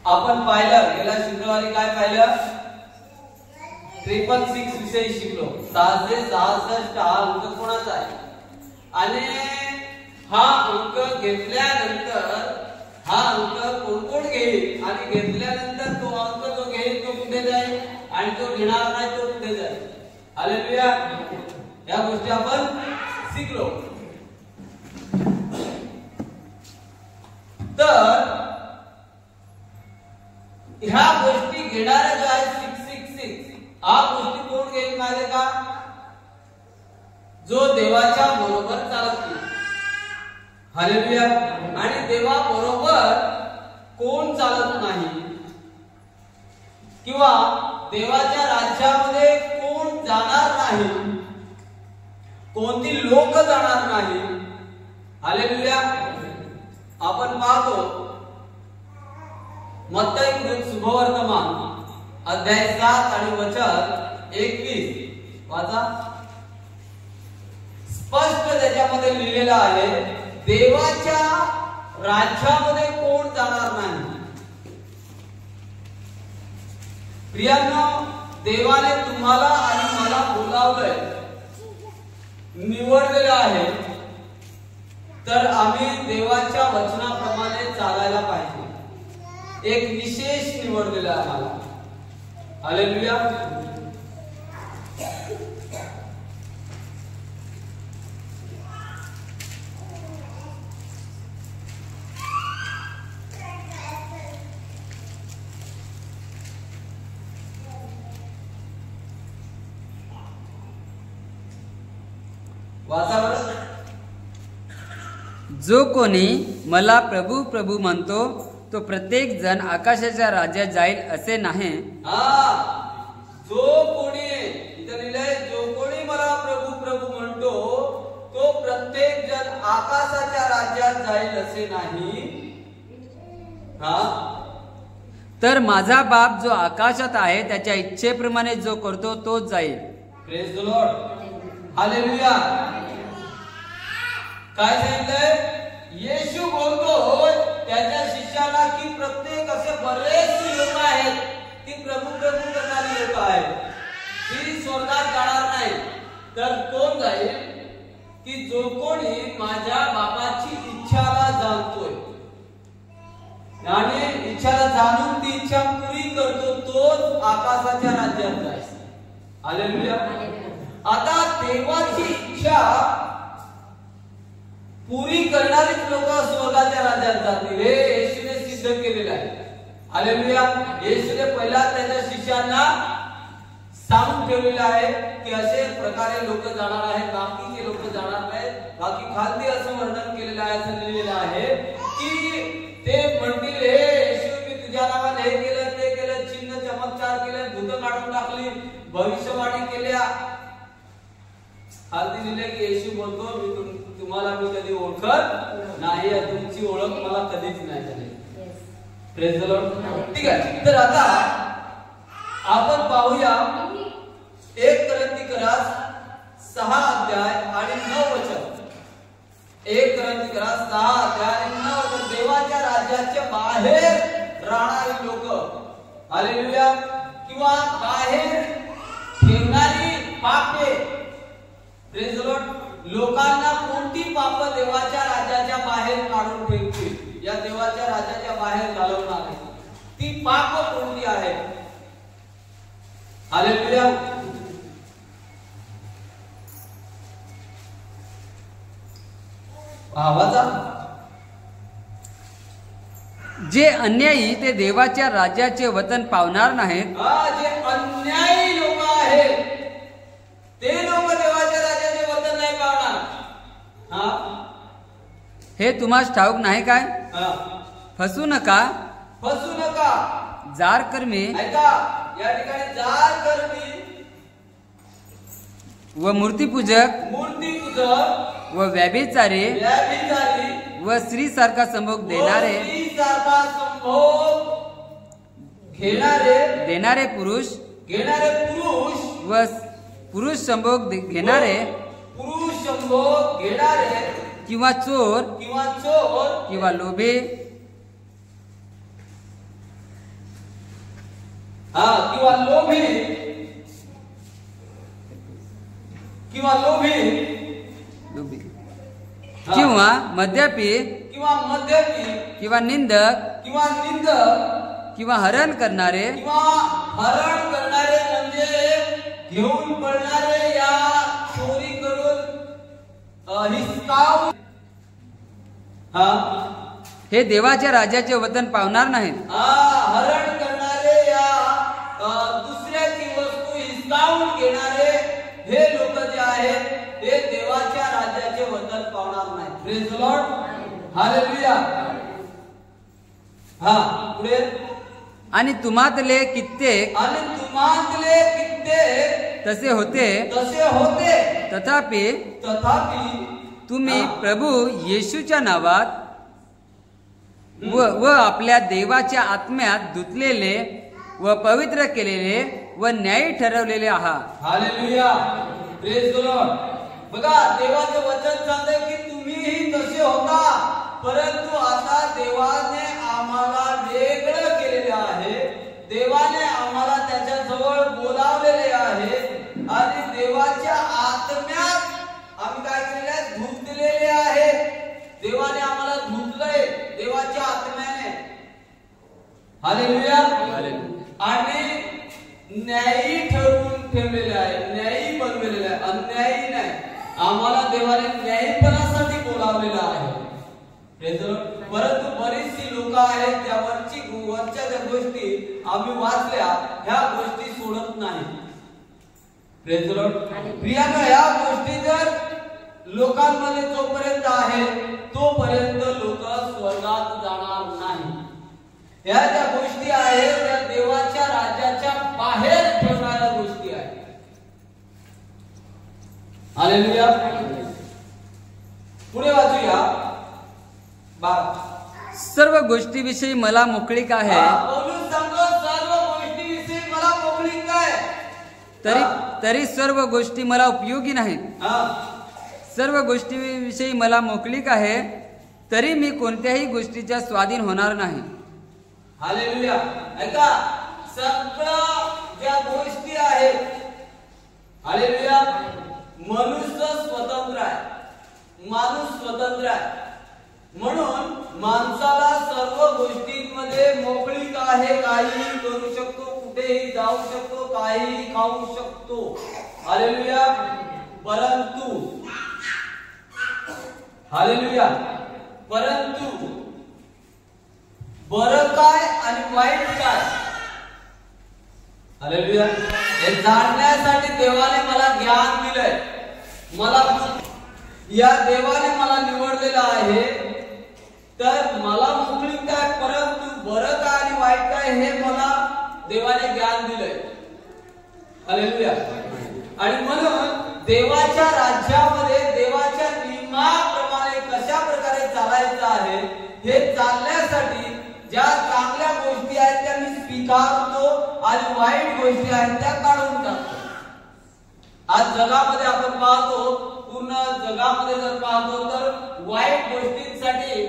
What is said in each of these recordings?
आपण पाहिलं गेल्या शुक्रवारी काय पाहिलं 666 विषयी शिकलो. 666 हा अंक कोणाचा आहे आणि हा अंक घेतल्यानंतर हा अंक कोण कोण घेईल आणि घेतल्यानंतर तो अंक जो घेईल तो कुठे जाईल आणि तो घेणार नाही तो कुठे जाईल. हालेलुया. या गोष्टी आपण शिकलो. तर ह्या गोष्टी घेणारे जो आहे 666 हा गोष्टी कोण घेईल माहिती का जो देवाच्या बरोबर चालत नाही. हालेलुया. आणि देवा बरोबर कोण चालत नाही किंवा देवाच्या राज्यामध्ये कोण जाणार नाही कोणती लोक जाणार नाही. हालेलुया. आपण पाहतो मत्ती शुभवर्तमान अध्याय 7 आणि वचन 21 वाचा. स्पष्ट त्याच्यामध्ये लिहिलेलं आहे देवाच्या राज्यामध्ये कोण जाणार नाही. प्रियांनो देवाने तुम्हाला आणि मला बोलावलंय निवडलेलं आहे तर आम्ही देवाच्या वचनाप्रमाणे चालायला पाहिजे. एक विशेष निवडलेलं आहे आम्हाला. हालेलुया. जो कोणी मला प्रभू प्रभू म्हणतो तो प्रत्येक जण आकाशाच्या राज्यात जाईल असे नाही. जो कोणी इथे लिहिलंय जो कोणी मला प्रभू प्रभू म्हणतो तो प्रत्येक जण आकाशाच्या राज्यात जाईल असे नाही. तर माझा बाप जो आकाशात आहे त्याच्या इच्छेप्रमाणे जो करतो तोच जाईल. Praise the Lord. हालेलुया. काय सांगितलंय येशू बोलतो त्याच्या शिष्याला की प्रत्येक असे बरेच लोक आहेत ती प्रभू प्रभू करणारी लोक आहेत ती स्वर्गात जाणार नाही. तर कोण जाईल की जो कोणी माझ्या बाबाची इच्छाला जाणतोय आणि इच्छाला जाणून ती इच्छा पुरी करतो तोच आकाशाच्या राज्यात जाईल. हालेलुया. आता देवाची इच्छा पुरी करणारीच लोक स्वर्गाच्या राज्यात जातील हे येशूने सिद्ध केलेलं आहे. हालेलुया. येशूने पहिला त्याच्या शिष्यांना सांगून ठेवलेलं आहे की असे प्रकारे लोक जाणार आहेत बाकीचे लोक जाणार नाहीत. बाकी खालती असं वर्णन केलेलं आहे असं लिहिलेलं आहे की ते म्हणतील हे येशू मी तुझ्या नावाने हे केलं ते केलं चिन्ह चमत्कार केले भूत काढून टाकली भविष्यवाणी केल्या. खालती लिहिले की येशू बोलतो मी तुम्हाला मी कधी ओळखत नाही तुमची ओळख मला कधीच नाही झाली. Praise the Lord. ठीक आहे. तर आता आपण पाहूया 1 कोरिन्थिकरास 6 अध्याय आणि 9 वचन. 1 कोरिन्थिकरास 6 अध्याय आणि 9 वचन. देवाच्या राज्याच्या बाहेर राहणारी लोक. हालेलुया. किंवा बाहेर ठेवणारी पापे. Praise the Lord. लोकांना कोणती पाप देवाच्या राज्याच्या बाहेर काढून ठेवतील या देवाच्या राज्याच्या बाहेर घालवणार आहे ती पाप कोणती आहे. हालेलुया. आवाजा. जे अन्यायी ते देवाच्या राज्याचे वचन पावणार नाहीत. जे अन्यायी लोक आहेत ते लोक देवाच्या राज्याचे वचन नाही पावणार. हे तुम्हाला ठाऊक नाही काय. फसू नका. फसू नका. जार कर्मी. ऐका या ठिकाणी जार कर्मी व मूर्तीपूजक व व्यभिचारी व स्त्री सारखा संभोग देणारे पुरुष व पुरुष संभोग घेणारे किंवा चोर किंवा लोभी किंवा लोभी किंवा मद्यपी किंवा निंदक किंवा हरण करणारे म्हणजे घेऊन पडणारे, या चोरी करून हिसकावून हे देवाच्या राज्याचे वतन पावणार नाहीत. हरण करणारे, या दुसऱ्याची वस्तू हिसकावून घेणारे हे लोक जे आहेत ते देवाच्या राज्याचे वतन पावणार नाहीत. Praise the Lord, hallelujah. पुढे आणि तुम्हातले कित्येक तसे होते, तथापि तुम्ही प्रभू येशूच्या नावात व आपल्या देवाच्या आत्म्यात धुतलेले व पवित्र केलेले व न्यायी ठरवलेले आहात. Hallelujah, praise the Lord. बघा, देवाचे वचन सांगते की तुम्हीही तसे होता, परंतु आता देवाने आम्हाला वेगळं केलेले आहे. देवाने आम्हाला त्याच्या जवळ बोलावलेले आहे आणि देवाच्या आत्म्यात आम्ही काय केलेले आहे? धुतलेले आहे. देवाने आम्हाला धुतलंय देवाच्या आत्म्याने. हालेलुया. आणि न्यायी ठरवून ठेवलेले आहे, न्यायी बनवलेले आहे, अन्यायी नाही. आम्हाला देवाने न्यायीपणासाठी बोलावलेलं आहे. परंतु बरीचशी लोक आहेत वरच्या ज्या गोष्टी आम्ही वाचल्या, ह्या गोष्टी सोडत नाही. Praise the Lord. प्रियानो, ह्या गोष्टी जर लोकांमध्ये जोपर्यंत आहे तोपर्यंत लोक स्वर्गात जाणार नाही. ह्या ज्या गोष्टी आहेत त्या देवाच्या राज्याच्या बाहेर ठेवणाऱ्या गोष्टी आहेत. हालेलुया. पुढे वाचूया. सर्व गोष्टीविषयी मला मोकळीक आहे, तरी सर्व गोष्टी मला उपयोगी नाहीत. सर्व गोष्टीविषयी मला मोकळीक आहे, तरी मी कोणत्याही गोष्टीच्या स्वाधीन होणार नाही. हालेलुया. ऐका, सगळ्या ज्या गोष्टी आहेत, हालेलुया, मनुष्य स्वतंत्र आहे, माणूस स्वतंत्र आहे. म्हणून माणसाला सर्व गोष्टींमध्ये मोकळीक आहे. काहीही करू शकतो, कुठेही जाऊ शकतो, काहीही खाऊ शकतो. हालेलुया. परंतु हालेलुया, परंतु बरं काय आणि वाईट काय, हालेलुया, हे जाणण्यासाठी देवाने मला ज्ञान दिलंय. या देवाने मला निवडलेलं आहे, तर मला मोकळीक काय, परंतु बरं काय आणि वाईट काय हे मला देवाने ज्ञान दिलंय. हालेलुया. आणि म्हणून देवाच्या राज्यामध्ये देवाच्या नियमाप्रमाणे कशा प्रकारे चालायचं आहे हे चालण्यासाठी ज्या चांगल्या गोष्टी आहेत त्या मी स्वीकारतो आणि वाईट गोष्टी आहेत त्या काढून टाकतो. आज जगामध्ये आपण पाहतो, पूर्ण जगामध्ये जर पाहतो तर वाईट गोष्टींसाठी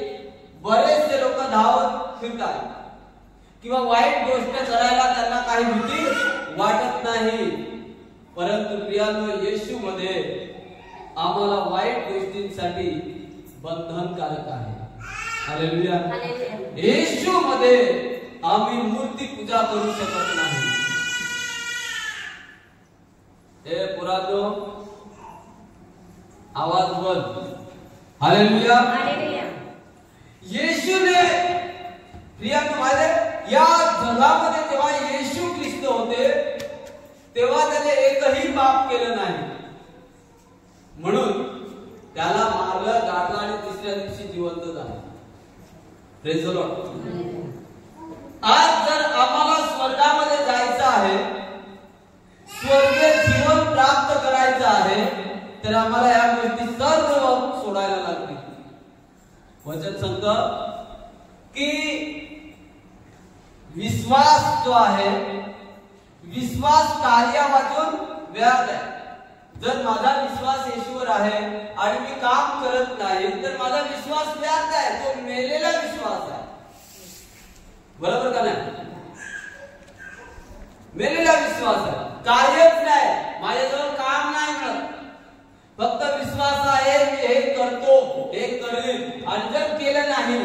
बरेचसे लोक धावत फिरतात किंवा वाईट गोष्ट करायला त्यांना काही भीती वाटत नाही. परंतु प्रियांनो, येशूमध्ये आम्हाला वाईट गोष्टींसाठी बंधनकारक आहे. हालेलुया. येशूमध्ये आम्ही मूर्ती पूजा करू शकत नाही. हे पुरानो आवाज बंद. हालेलुया. येशूने प्रियांनो माझे या जगामध्ये जेव्हा येशू ख्रिस्त होते तेव्हा त्याने एकही पाप केलं नाही. म्हणून त्याला मारलं, गाडलं आणि तिसऱ्या दिवशी जिवंत झाला. Praise the Lord. आज जर आम्हाला स्वर्गामध्ये जायचं आहे, स्वर्गीय जीवन प्राप्त करायचं आहे, तर आम्हाला या गोष्टी सर्व सोडायला लागतील. वचन सांगतं की विश्वास जो आहे, विश्वास कार्यावाचून व्यर्थ आहे. जर माझा विश्वास येशूवर आहे आणि मी काम करत नाही तर माझा विश्वास व्यर्थ आहे, तो मेलेला विश्वास आहे. बरोबर का नाही? मेलेला विश्वास आहे. कार्यच नाही, माझ्याजवळ काम नाही मिळत, फक्त विश्वास आहे मी हे करतो, हे करेल. आणि जर केलं नाही,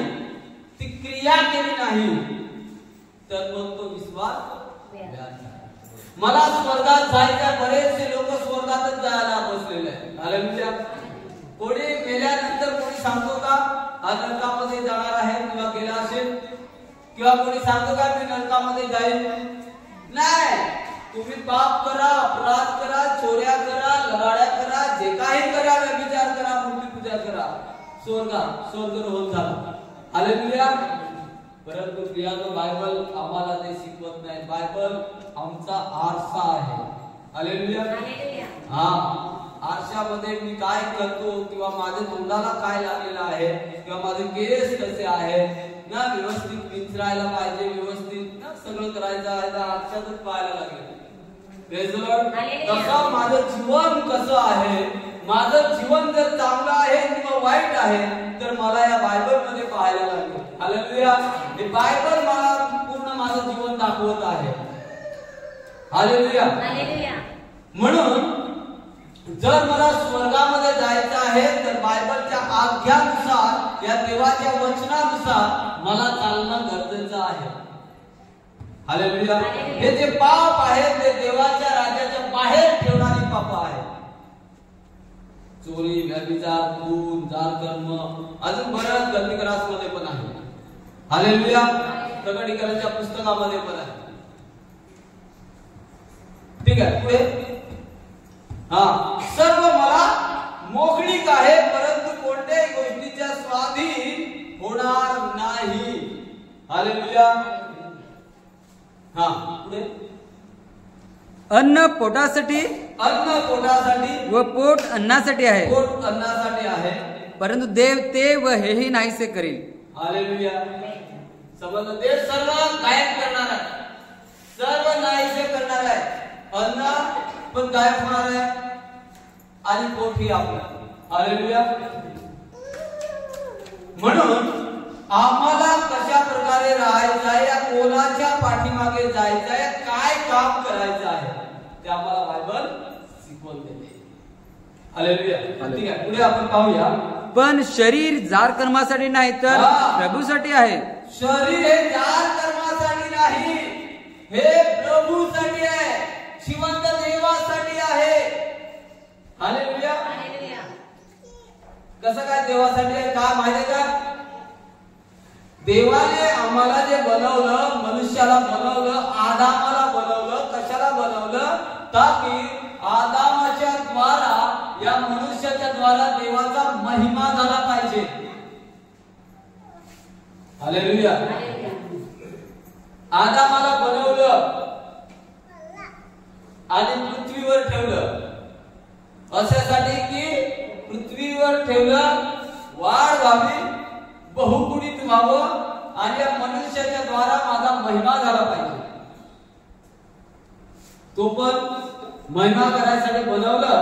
ती क्रिया केली नाही, तर मग तो विश्वास व्यर्थ. मला स्वर्गात जायचं, बरेचसे लोक स्वर्गातच जायला बसलेले आहेत. हालेलुया. कोणी मेल्यानंतर कोणी सांगतो का आज नरकामध्ये जाणार आहे किंवा गेला असेल, किंवा कोणी सांगतो का मी नरकामध्ये जाईल? नाही. तुम्ही पाप करा, अपराध करा, चोऱ्या करा, लबाड्या करा, जे काही करा, व्यभिचार करा, मूर्तीपूजा करा, स्वर्ग होऊन झाला. हालेलुया. परंतु प्रियानो, बायबल आम्हाला ते शिकवत नाही. बायबल आमचा आरसा आहे. हालेलुया. हा, आरशामध्ये मी काय करतो, किंवा माझ्या तोंडाला काय लागलेलं आहे, किंवा माझे केस कसे आहेत ना, व्यवस्थित विचारायला पाहिजे, व्यवस्थित ना सगळं करायचं आहे, आरशातच पाहायला लागेल. Praise the Lord. तसं माझं जीवन कसं आहे, माझं जीवन जर चांगलं आहे किंवा वाईट आहे, तर मला या बायबल मध्ये पाहायला लागेल. हालेलुया. हे बायबल मला पूर्ण माझं जीवन दाखवत आहे. हालेलुया. म्हणून जर मला स्वर्गामध्ये जायचं आहे, तर बायबलच्या आज्ञानुसार, या देवाच्या वचनानुसार मला चालणं गरजेचं आहे. हालेलुया. हे जे पाप आहे ते देवाच्या राज्याच्या बाहेर ठेवणारी पाप आहे. चोरी, व्यभिचार, खून, जारकर्म, अजून बऱ्याच गल्लीकरासमध्ये पण आहे. हालेलुया. प्रकटीकरणाच्या पुस्तकामध्ये पण आहे. ठीक आहे, पुढे. हा, सर्व मला मोकळीक आहे, परंतु कोणत्याही गोष्टीच्या स्वाधीन होणार नाही. हालेलुया. हा, पुढे. अन्न पोटासाठी व पोट अन्नासाठी आहे, पोट अन्नासाठी आहे, परंतु देव ते व हेही नाहीसे करील. हालेलुया. समजलं. देव सर्व गायब करणार आहे, सर्व नाहीसे करणार आहे. अन्न पण गायब होणार आहे आणि पोट ही आपलं. हालेलुया. म्हणून आम्हाला कशा प्रकारे राहायचं आहे, या कोणाच्या पाठीमागे जायचं आहे, काय काम करायचं आहे, ते आम्हाला बायबल शिकवून देते. हालेलुया. ठीक आहे, पुढे आपण पाहूया. पण शरीर जार कर्मासाठी नाही, तर प्रभूसाठी आहे. शरीर हे जार कर्मासाठी नाही, हे प्रभूसाठी आहे, जिवंत देवासाठी आहे. हालेलुया. कसं काय देवासाठी आहे? का माहिती का? देवाने आम्हाला जे बनवलं, मनुष्याला बनवलं, आदामाला बनवलं, कशाला बनवलं? ताकी आदामाच्या द्वारा, या मनुष्याच्या द्वारा देवाचा महिमा झाला पाहिजे. हालेलुया. आदामाला बनवलं आणि पृथ्वीवर ठेवलं, अशासाठी की पृथ्वीवर ठेवलं, वाढ व्हावी, बहुगुणित व्हावं, आणि या मनुष्याच्या द्वारा माझा महिमा झाला पाहिजे. तो पण महिमा करायसाठी बनवलं,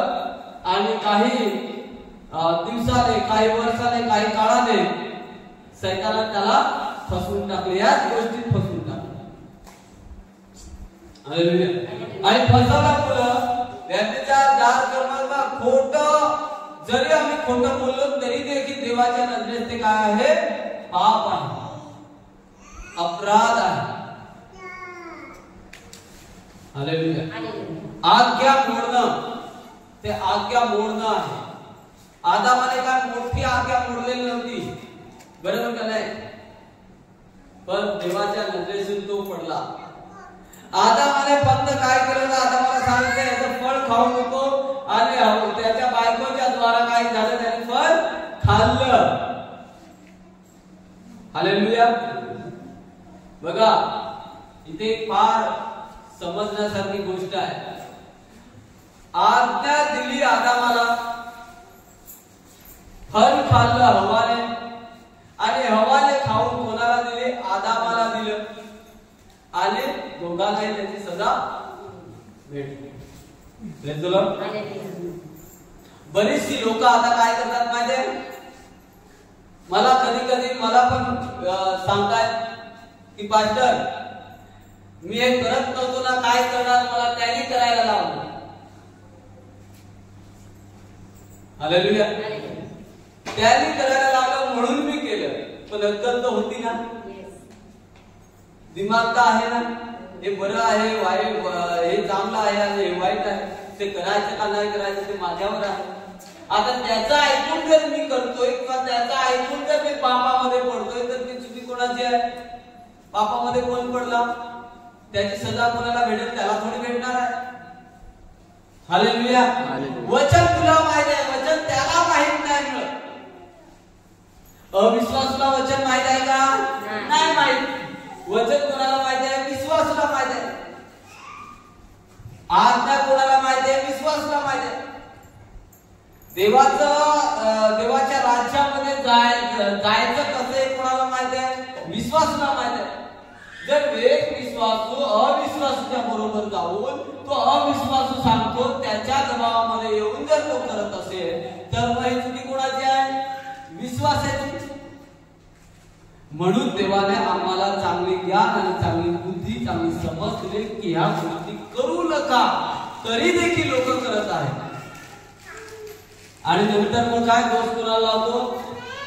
आणि काही दिवसाने, काही वर्षाने, काही काळाने सैतानाने त्याला फसवून टाकले, याच गोष्टीत फसवून टाकले. आणि फसवल्यामुळं व्यभिचार, जार कर्माला, खोटं, जरी आम्ही खोटं बोललो तरी देखील देवाच्या नजरेत ते काय आहे? पाप आहे, अपराध आहे. हालेलुया. आज्ञा मोडणं, ते आज्ञा मोडणं आहे. आदामाने काय मोठी आज्ञा मोडलेली नव्हती, बरोबर का नाही? पण देवाच्या नजरेतून तो पडला. आदामाने फक्त काय केलं? आदामाला सांगितलं याचं फळ खाऊ नको, आणि त्याच्या बायकोच्या द्वारा काय झालं? त्याने फळ खाल्लं. हालेलुया. बघा, इथे फार समजण्यासारखी गोष्ट आहे. आज्ञा दिली आदामाला, फळ खाल्लं हवाने, आणि हवाने खाऊन कोणाला दिले? आदामाला दिलं, आणि दोघांनाही त्याची सजा भेटली. बरीचशी लोक आता काय करतात माहितीये? मला कधी कधी मला पण सांगतायत की पास्टर, मी हे करत नव्हतो ना, काय करणार, मला त्याने करायला लावलं. हालेलुया. त्याने करायला लावलं म्हणून मी केलं. पण अक्कल तर होती ना, दिमाग तर आहे ना, हे बरं आहे, हे चांगलं आहे आणि हे वाईट आहे, ते करायचं का नाही करायचं ते माझ्यावर आहे. आता त्याचं ऐकून जर मी करतोय किंवा त्याचं ऐकून जर मी पापामध्ये पडतोय तर ती चुकी कोणाची आहे? पापामध्ये कोण पडला त्याची सजा कोणाला भेटेल? त्याला थोडी भेटणार आहे. हालेलुया. वचन तुला माहित आहे, वचन त्याला माहित नाही मिळत. अविश्वासला वचन माहित आहे का? नाही माहित. वचन कोणाला माहित आहे? विश्वासला माहित आहे. आज्ञा कोणाला माहित आहे? विश्वासला माहित आहे. देवाच्या राज्यामध्ये जायचं कसं कोणाला माहित आहे? विश्वासला माहित आहे. जर एक विश्वासू अविश्वासाच्या बरोबर जाऊन तो अविश्वासू सांगतो त्याच्या दबावामध्ये येऊन जर तो करत असेल तर मग ही चुकी कोणाची आहे? विश्वासाची. म्हणून देवाने आम्हाला चांगली ज्ञान आणि चांगली बुद्धी, चांगली समज दिली की ह्या गोष्टी करू नका, तरी देखील लोक करत आहेत. आणि नंतर मग काय दोष कोणाला लावतो?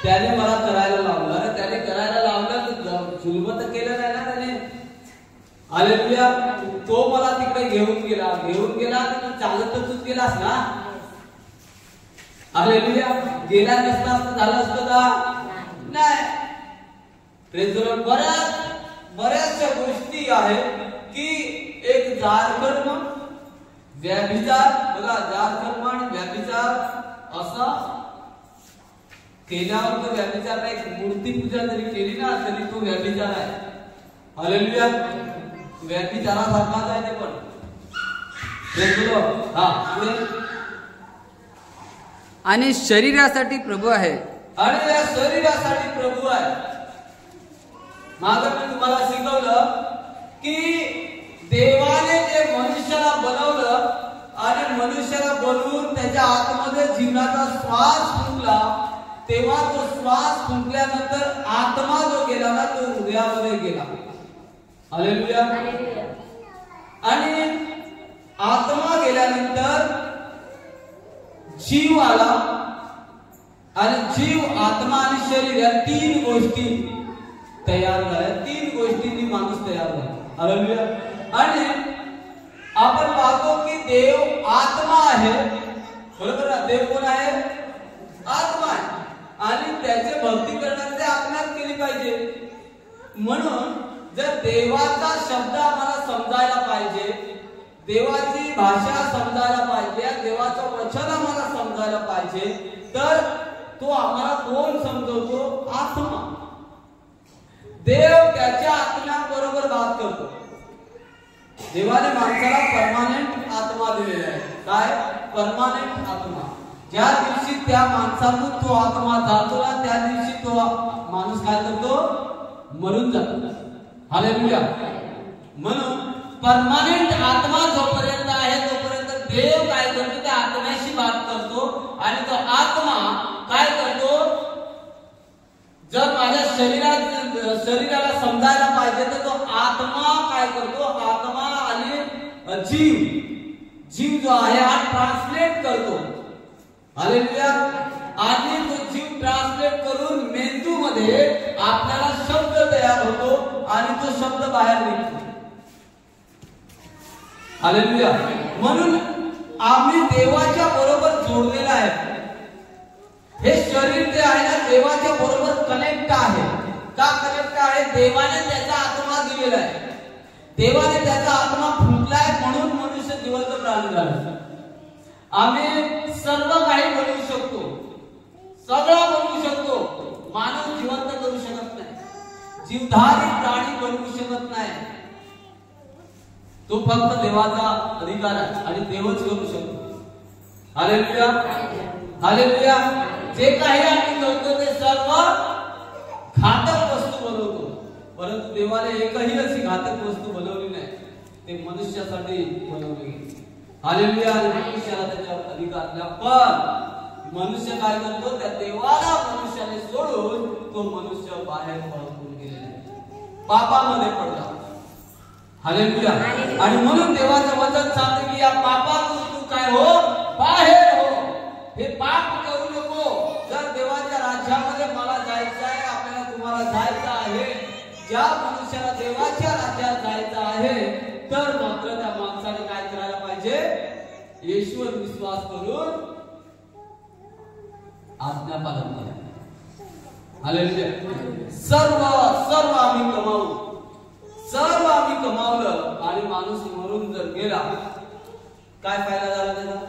त्याने मला करायला लावलं. अरे त्याने करायला लावलं तर जुलम तर केलं नाही ना त्याने. हालेलुया. तो मला तिकडे घेऊन गेला तर चालत तर तूच गेलास ना. हालेलुया. गेला नसता झालं असतं का? नाही. Praise the Lord. बऱ्याचशा गोष्टी आहेत की एक जारकर्म, व्यभिचार, बघा जारकर्म आणि व्यभिचार असा केल्यावर तो व्यभिचार नाही. मूर्ती पूजा जरी केली ना तरी तो व्यभिचार आहे. हालेलुया. व्यभिचारासारखाच आहे ते पण. Praise the Lord. पुढे. आणि शरीरासाठी प्रभू आहे. आणि या शरीरासाठी प्रभू आहे. मागे मी तुम्हाला शिकवलं की देवाने जे मनुष्याला बनवलं आणि मनुष्याला बनवून त्याच्या आतमध्ये जीवनाचा श्वास फुंकला, तेव्हा तो श्वास फुंकल्यानंतर आत्मा जो गेला ना तो हृदयामध्ये गेला. हालेलुया. आणि आत्मा गेल्यानंतर जीव आला. आणि जीव, आत्मा आणि शरीर या तीन गोष्टी तयार झाल्या. तीन गोष्टींनी माणूस तयार झाला. हालेलुया. आणि आपण पाहतो की देव आत्मा आहे. बरोबर ना? देव कोण आहे? आत्मा आहे. आणि त्याचे भक्ती करण्याची आत्म्यात केली पाहिजे. म्हणून जर देवाचा शब्द आम्हाला समजायला पाहिजे, देवाची भाषा समजायला पाहिजे, देवाचं वचन आम्हाला समजायला पाहिजे, तर तो आम्हाला कोण समजवतो? आत्मा. देव त्याच्या आत्म्याबरोबर बात करतो. देवाने माणसाला परमानेंट आत्मा दिलेला आहे. काय? परमानेंट आत्मा. ज्या दिवशी त्या माणसातून तो आत्मा जातो ना त्या दिवशी तो माणूस काय करतो? मरून जातो. हालेलुया. म्हणून परमानेंट आत्मा जोपर्यंत आहे तोपर्यंत देव काय करतो? त्या आत्म्याशी बात करतो. आणि तो आत्मा काय करतो? जर माझ्या शरीराला समजायला पाहिजे तर तो आत्मा काय करतो? आत्मा आणि जीव जो आहे हा ट्रान्सलेट करतो. हालेलुया. आणि तो जीव ट्रान्सलेट करून मेंदूमध्ये आपल्याला शब्द तयार होतो आणि तो शब्द बाहेर निघतो. हालेलुया. म्हणून आम्ही देवाच्या बरोबर जोडलेला आहे. हे शरीर जे आहे ना देवाच्या बरोबर कनेक्ट आहे. का कनेक्ट आहे? देवाने त्याचा आत्मा दिलेला आहे. देवाने त्याचा आत्मा फुंकलाय म्हणून मनुष्य जिवंत प्राणी झाला. आम्ही सर्व काही बनवू शकतो, सगळं बनवू शकतो. माणूस जिवंत करू शकत नाही, जीवधारी प्राणी बनवू शकत नाही. तो फक्त देवाचा अधिकार आहे आणि देवच करू शकतो. हालेलुया. हालेलुया. जे काही आम्ही करतो ते सर्व घातक वस्तू बनवतो, परंतु देवाने एकही अशी घातक वस्तू बनवली नाही. ते मनुष्यासाठी बनवली. हालेलुया. मनुष्याला त्याच्यावर अधिकार नाही. पण मनुष्य काय करतो? त्या देवाला मनुष्याने सोडून तो मनुष्य बाहेर पळून गेलेला आहे, पापामध्ये पडला. हालेलुया. आणि म्हणून देवाचं वचन सांगते की या पापातून तू काय हो, बाहेर हो. हे पाप करू नको. जर देवाच्या राज्यामध्ये मला जायचं आहे, आपल्याला तुम्हाला जायचं आहे, ज्या मनुष्याला देवाच्या राज्यात जायचं आहे, तर मात्र त्या माणसाने काय करायला पाहिजे, येशूवर विश्वास करून आज्ञा पालन करा. हालेलुया. सर्व आम्ही कमावू, सर्व आम्ही कमावलं आणि माणूस मरून जर गेला, काय फायदा झाला त्याचा,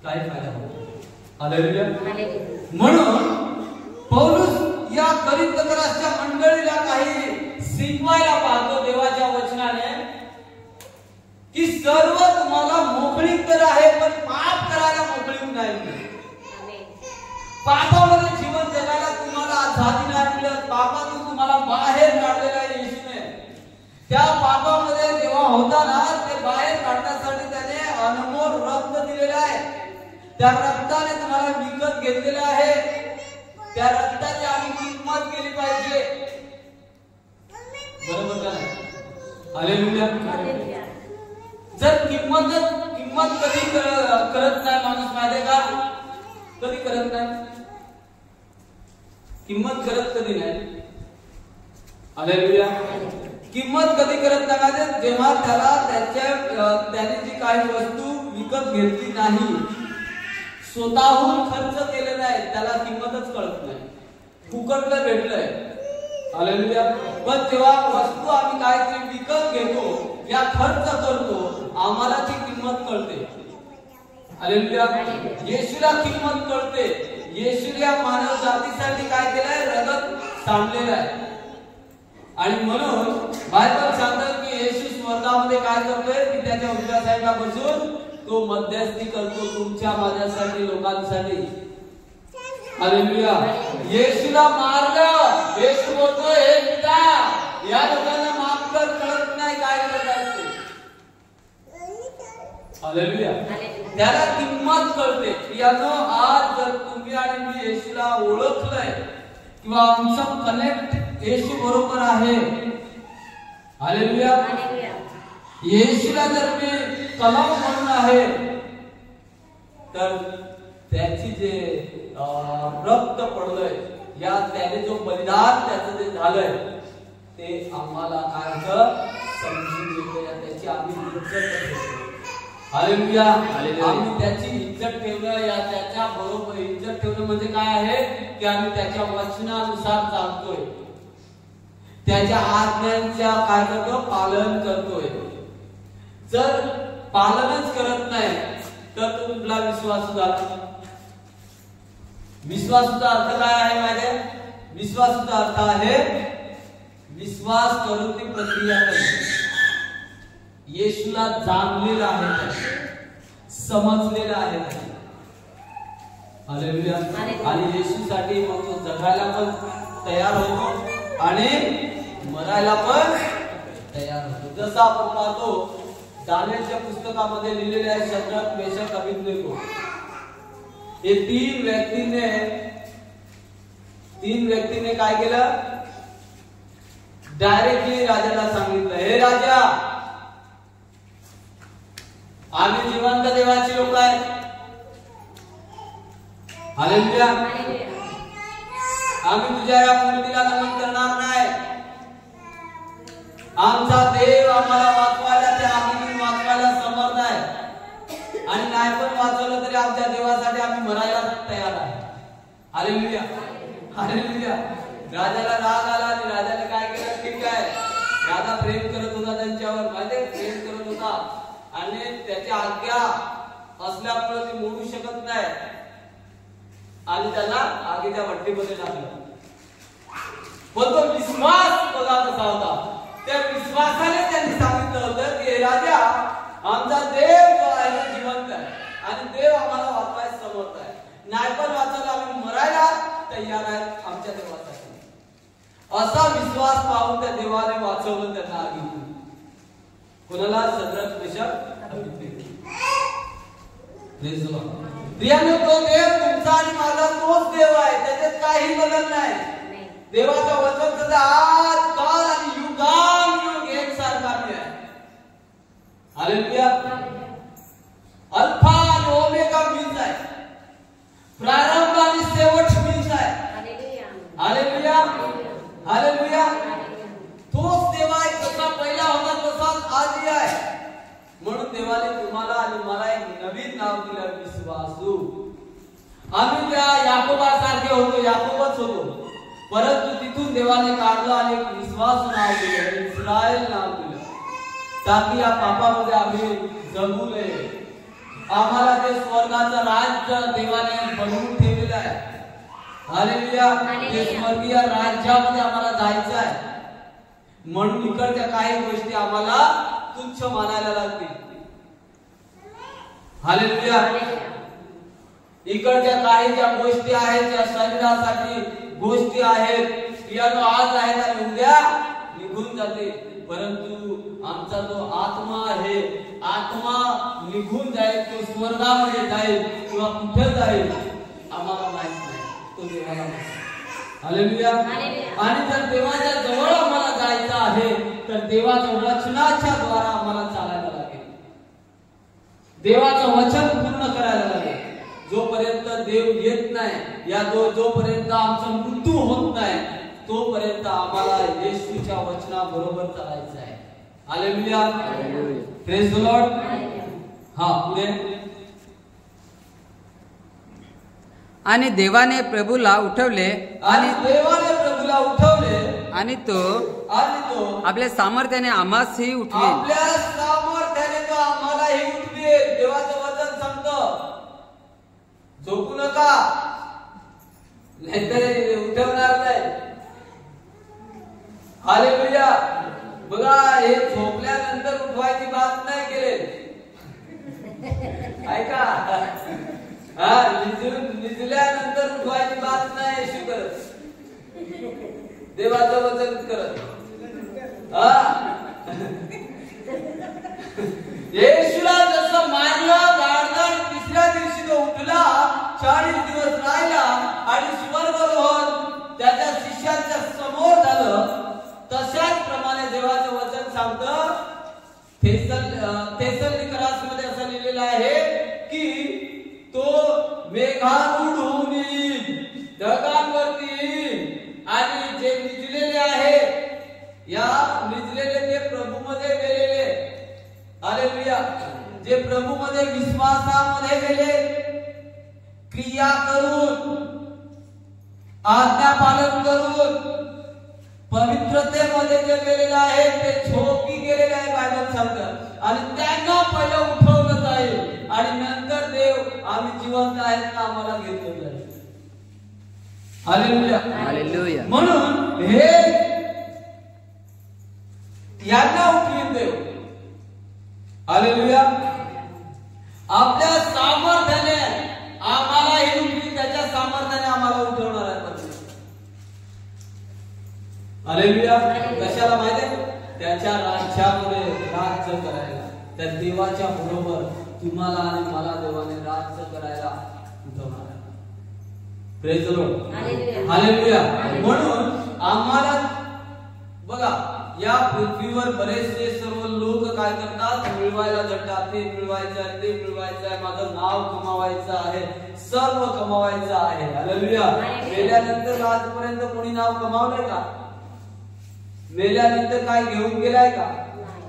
काय फायदा होतो. हालेलुया. म्हणून पौलुस या करिंथकराच्या मंडळीला काही शिकवायला पाहतो देवाच्या वचनाने की सर्व तुम्हाला मोकळीक तर आहे, पण पाप करायला मोकळीक नाही. पापामध्ये जीवन जगायला तुम्हाला आझादी नाही मिळत. पापातून तुम्हाला बाहेर काढलेलं आहे येशूने. त्या पापामध्ये जेव्हा होता ना, ते बाहेर काढण्यासाठी त्याने अनमोल रक्त दिलेलं आहे. त्या रक्ताने तुम्हाला विकत घेतलेलं आहे. त्या रक्ताची आम्ही किंमत केली पाहिजे. बरोबर का? हालेलुया. जर किंमत कधी करत नाही माणूस, माहिती का, कधी करत नाही, किंमत करत कधी नाही. हालेलुया. किंमत कधी करत नाही, जेव्हा त्याने जी काही वस्तू विकत घेतली नाही, स्वतःहून खर्च केले नाही, त्याला किंमतच कळत नाही. फुकटलं भेटलंय. हालेलुया. पण जेव्हा वस्तू आम्ही काहीतरी विकत घेतो या खर्च करतो, आम्हाला ती किंमत कळते. हालेलुया. येशूला किंमत कळते. येशूने मानव जातीसाठी काय केलंय, रगत सांडलेलं आहे. आणि म्हणून बायबल सांगतं की येशू स्वर्गामध्ये काय करतोय, की त्याच्या उजव्या साईडला बसून तो मध्यस्थी करतो तुमच्या माझ्यासाठी, लोकांसाठी. हालेलुया. येशूला मारलं, येशू बोलतोय हे पिता, या लोकांना माफ कर, कळत नाही काय करत असते. हालेलुया. त्याला किंमत कळते. यानो आज जर तुम्ही आणि मी येशूला ओळखलंय किंवा आमचं कनेक्ट येशू बरोबर आहे, हालेलुया, येशूला जर मी कलम म्हणून आहे, तर त्याची जे रक्त पडलंय, या त्याने जो बलिदान त्याचं जे झालंय, ते आम्हाला काय होतं समजून घेतलं. त्याची आम्ही इज्जत करतो. हालेलुया. आम्ही त्याची इज्जत ठेवणं, या त्याच्या बरोबर इज्जत ठेवणं म्हणजे काय आहे, की आम्ही त्याच्या वचनानुसार चालतोय, त्याच्या आज्ञांच्या काय करतो, पालन करतोय. जर पालनच करत नाही तर तुमचा विश्वास झाला. विश्वासाचा अर्थ काय आहे माहिती आहे? विश्वासाचा अर्थ आहे विश्वास करून ती प्रक्रिया करणे. येशूला जाणलेलं आहे, समजलेलं आहे. हालेलुया. आणि येशूसाठी मग तो जगायला पण तयार होतो आणि मरायला पण तयार होतो. जसं आपण पाहतो दानियेलच्या पुस्तकामध्ये लिहिलेले आहे, शद्रक, मेशक, अबेदनेगो हे तीन व्यक्तीने काय केलं, डायरेक्टली राजाला सांगितलं, हे राजा, आम्ही जिवंत देवाची लोक आहेत. हालेलुया. आम्ही तुझ्या या मूर्तीला नमन करणार नाही. आमचा देव आम्हाला वाचवायला, त्या आम्ही वाचवायला समर्थ आहे. आणि नाही पण वाचवलं तरी आमच्या देवासाठी आम्ही मरायला तयार आहे. हालेलुया. हालेलुया. राजाला राग आला आणि राजाने काय केलं, ठीक आहे, राजा प्रेम करत होता त्यांच्यावर, माहिती प्रेम करत होता आणि त्याची आज्ञा असल्यामुळे ती मोडू शकत नाही आणि त्याला आगीच्या भट्टीमध्ये टाकलं. पण तो विश्वास बघा कसा होता. त्या विश्वासाने त्यांनी सांगितलं होतं की राजा, आमचा देव जो आहे तो जिवंत आहे आणि देव आम्हाला वाचवायला समर्थ आहे. नाही पण वाचवलं, आम्ही मरायला तयार आहे आमच्या देवासाठी. असा विश्वास पाहून त्या देवाने वाचवलं त्यांना आगीतून. कोणाला? Shadrach, Meshach, Abednego. प्रियानो, तो देव तुमचा आणि माझा तोच देव आहे, त्याच्यात काही बदल नाही. देवाचं वचन सदा आज, काल आणि युगानुयुग एकसारखं हालेलुया. अल्फा आणि ओमेगा मीच आहे, प्रारंभ आणि शेवट मीच आहे. हालेलुया. हालेलुया. तोच देव आहे, जसा पहिला होता तसाच आजही आहे. म्हणून देवाने तुम्हाला आणि मला एक नवीन नाव दिलं, विश्वासू. आम्ही त्या याकोबासारखे होतो, याकोबच होतो, परंतु तिथून देवाने काढलं आणि एक विश्वासू नाव दिलं, इस्रायल नाव दिलं, ताकी या पापामध्ये आम्ही जगू नये. आम्हाला ते स्वर्गाचं राज्य देवाने बनवून ठेवलेलं आहे. हालेलुया. ते स्वर्गीय राज्यामध्ये आम्हाला जायचं आहे. म्हणून इकडच्या काही गोष्टी आम्हाला तुच्छ मानायला लागतील. हालेलुया. इकडच्या काही ज्या गोष्टी आहेत, ज्या शरीरासाठी गोष्टी आहेत, या आज आहेत आणि उद्या निघून जाते, परंतु आमचा जो आत्मा आहे, आत्मा निघून जाईल, तो स्वर्गामध्ये जाईल किंवा कुठे जाईल आम्हाला माहित नाही, तो देवाला माहित. हालेलुया. आणि जर देवाच्या जवळ आम्हाला जायचं आहे तर देवाच्या वचनाच्या द्वारा आम्हाला चालायला लागेल, देवाचं वचन पूर्ण करायला लागेल. जोपर्यंत देव येत नाही, या जोपर्यंत आमचा मृत्यू होत नाही, तोपर्यंत आम्हाला येशूच्या वचनाबरोबर चालायचं आहे. हालेलुया. Praise the Lord. हा, पुढे. आणि देवाने प्रभूला उठवले आणि देवाने प्रभूला उठवले आणि तो आपल्या सामर्थ्याने आम्हासही उठवेल. आपल्या सामर्थ्याने तो आम्हालाही उठवेल. देवाचं वचन सांगतं, झोपू नका, नाहीतर उठवणार नाही. हालेलुया. बघा, हे झोपल्यानंतर उठवायची बात नाही केली, ऐका. हा, निजल्यानंतर उठवायची बात नाही येशू करत, देवाचं वचन करत. हा, येशूला जसं मारलं, गाडलं, तिसऱ्या दिवशी तो उठला, 40 दिवस राहिला आणि स्वर्गारोहण त्याच्या शिष्यांच्या समोर झालं. तशाच प्रमाणे देवाचं वचन सांगतं, थेसलोनिकरासमध्ये असं लिहिलेलं आहे की तो मेघारूढ होऊन येईल, ढगांवरती येईल आणि जे निजलेले आहे, या निजलेले ते प्रभूमध्ये गेलेले, हालेलुया, जे प्रभूमध्ये विश्वासामध्ये गेले, क्रिया करून, आज्ञा पालन करून, पवित्रतेमध्ये जे गेलेले आहे ते झोपी गेलेले आहे, बायबल सांगतं. आणि त्यांना पहिलं उठवलं जाईल आणि नंतर देव आम्ही जिवंत आहेत ना आम्हाला घेतलं जाईल. हालेलुया. हालेलुया. म्हणून हे यांना उठवीन देव. हालेलुया. आपल्या सामर्थ्याने आम्हाला हे उठवीन, त्याच्या सामर्थ्याने आम्हाला उठवणार आहे. हालेलुया. कशाला माहिती? त्याच्या राज्यामध्ये राज्य करायला, त्या देवाच्या बरोबर तुम्हाला आणि मला देवाने राज्य करायला उठवणार आहे. Praise the Lord. हालेलुया. म्हणून आम्हाला बघा, या पृथ्वीवर बरेचसे सर्व लोक काय करतात, मिळवायला जातात, ते मिळवायचं आहे, ते मिळवायचं आहे, माझं नाव कमावायचं आहे, सर्व कमावायचं आहे. हालेलुया. मेल्यानंतर आजपर्यंत कोणी नाव कमावलंय का? मेल्यानंतर काय घेऊन गेलाय का?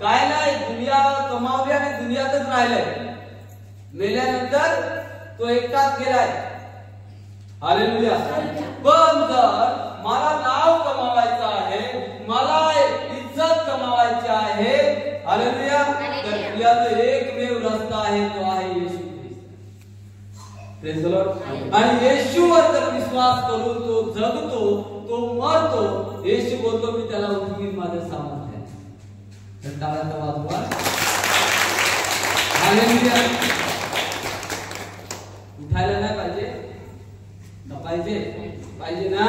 काय नाही, दुनिया कमावली आणि दुनियातच राहिलाय. मेल्यानंतर तो एकटाच गेलाय. हालेलुया. पण जर मला नाव कमावायचं आहे, मला इज्जत कमावायची आहे, हालेलुया, तर याचा एकमेव रस्ता आहे, तो आहे Yeshu Khrist. Praise the Lord. आणि येशूवर जर विश्वास करून तो जगतो, तो मरतो, येशू बोलतो मी त्याला उठवीन माझ्या सामर्थ्याने. तर टाळ्याचा वाजवा. हालेलुया. उठायला नाही पाहिजे ना? पाहिजे ना?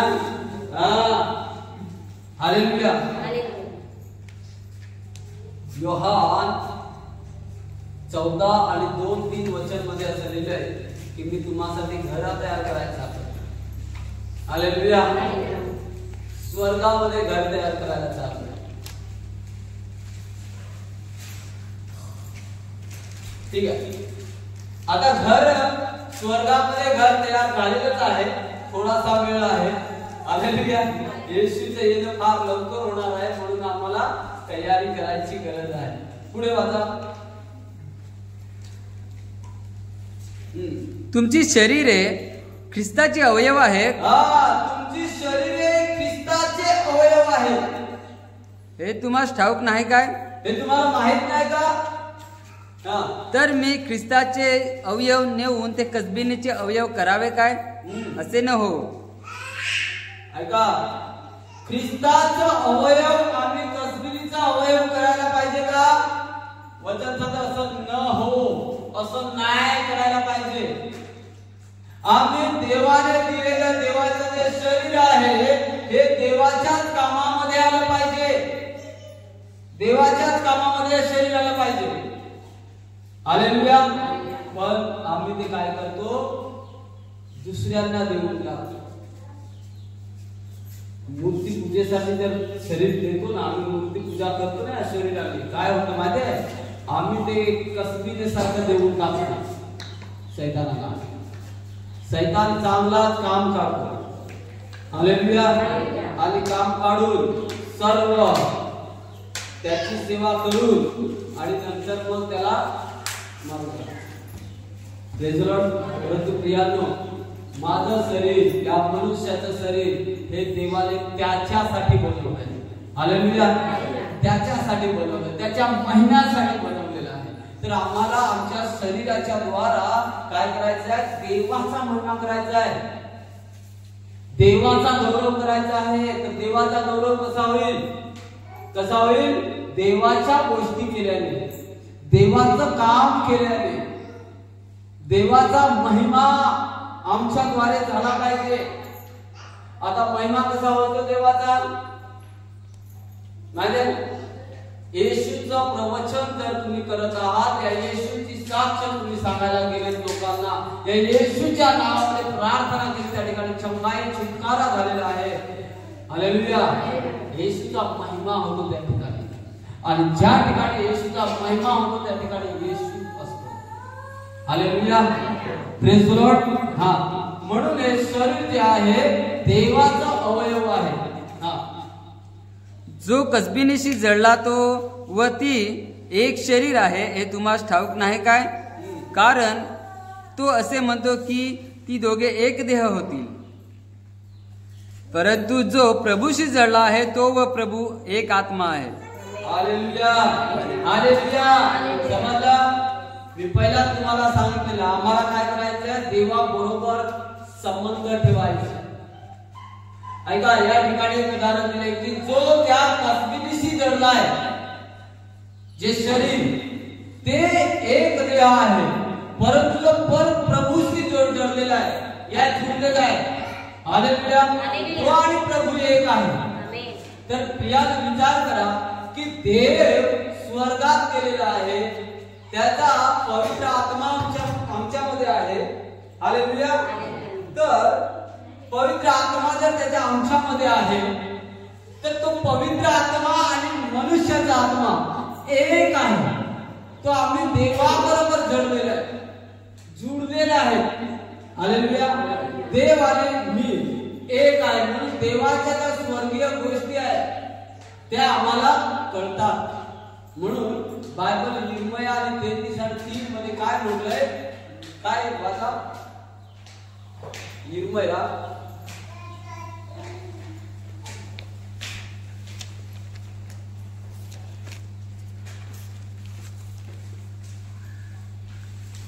हा. हालेलुया. योहान 14 आणि 2-3 वचन मध्ये असं लिहिलंय की मी तुम्हासाठी घर तयार करायचा. हालेलुया. स्वर्गामध्ये घर तयार करायला चाललंय. ठीक आहे. आता घर स्वर्गामध्ये घर तयार झालेलंच आहे, थोडासा वेळ आहे. हालेलुया. येशूचं येणं फार लवकर होणार आहे, म्हणून आम्हाला तयारी करायची गरज आहे. पुढे वाचा. तुमची शरीरे ख्रिस्ताचे अवयव आहेत. तुमची शरीरे ख्रिस्ताचे अवयव आहेत. हे तुम्हाला ठाऊक नाही काय? हे तुम्हाला माहित नाही का? तर मी ख्रिस्ताचे अवयव नेऊन ते कसबिनीचे अवयव करावे काय? असे न हो. ऐका, ख्रिस्ताचा अवयव आम्ही कसबिनीचा अवयव करायला पाहिजे का? वचन सांगतं असं न हो, असं नाही करायला पाहिजे. आम्ही देवाने दिलेलं देवाचं जे शरीर आहे हे देवाच्याच कामामध्ये आलं पाहिजे. देवाच्याच कामामध्ये शरीर आलं पाहिजे. हालेलुया. पण आम्ही ते काय करतो? दुसऱ्यांना देऊन टाकतो. मूर्ती पूजेसाठी जर शरीर देतो ना, आम्ही मूर्ती पूजा करतो ना शरीराने, काय होतं माहिती आहे? आम्ही ते कसबीने सारखं देऊन टाकतो शैतानाला. शैतान चांगलाच काम काढतो. हालेलुया. आणि काम काढून सर्व त्याची सेवा करून आणि नंतर मग त्याला मारतो. Praise the Lord. परंतु प्रियांनो, माझं शरीर, या मनुष्याचं शरीर हे देवाने त्याच्यासाठी बनवलं आहे. हालेलुया. त्याच्यासाठी बनवलं, त्याच्या महिम्यासाठी बनवलेलं आहे. तर आम्हाला आमच्या शरीराच्या द्वारा काय करायचं आहे? देवाचा महिमा करायचा आहे, देवाचा गौरव करायचा आहे. तर देवाचा गौरव कसा होईल? कसा होईल? देवाच्या गोष्टी केल्याने, देवाचं काम केल्याने, देवाचा महिमा आमच्याद्वारे झाला पाहिजे. आता महिमा कसा होतो देवाचा? माहिती? येशूचं प्रवचन जर तुम्ही करत आहात, या येशूची साक्ष तुम्ही सांगायला गेले लोकांना, या येशूच्या नावामध्ये प्रार्थना केली, त्या ठिकाणी छुटकारा झालेला आहे. हालेलुया. येशूचा महिमा होतो त्या ठिकाणी, आणि ज्या ठिकाणी येशूचा महिमा होतो त्या ठिकाणी येशू असतो. हालेलुया. Praise the Lord. म्हणून हे शरीर जे आहे देवाचा अवयव आहे. जो कसबिनीशी जळला तो व ती एक शरीर आहे, हे तुम्हाला ठाऊक नाही काय? कारण तो असे म्हणतो की ती दोघे एक देह होतील. परंतु जो प्रभूशी जळला आहे तो व प्रभू एक आत्मा आहे. हालेलुया. हालेलुया. समजलं? मी पहिला तुम्हाला सांगितलेलं, आम्हाला काय करायचं? देवाबरोबर संबंध ठेवायचा. ऐका, या ठिकाणी एक उदाहरण दिले की जो त्या कसबिनीशी जडलाय, जे शरीर ते एक देह आहे, परंतु जो प्रभूशी जडलेला आहे, या जुळलेला आहे. हालेलुया. तो आणि प्रभू एक आहे. तर प्रियाने विचार करा की देव स्वर्गात गेलेला आहे, त्याचा पवित्र आत्मा आमच्यामध्ये आहे. हालेलुया. तर पवित्र आत्मा जर त्याच्या आमच्यामध्ये आहे, तर तो पवित्र आत्मा आणि मनुष्याचा आत्मा एक आहे. तो आम्ही देवाबरोबर जोडलेला आहे, जुळलेला आहे. हालेलुया. देव आणि मी एक आहे. म्हणून देवाच्या ज्या स्वर्गीय गोष्टी आहेत त्या आम्हाला कळतात. म्हणून बायबल निर्मया आणि 33:3 मध्ये काय म्हटलंय? काय वाचा? निर्मया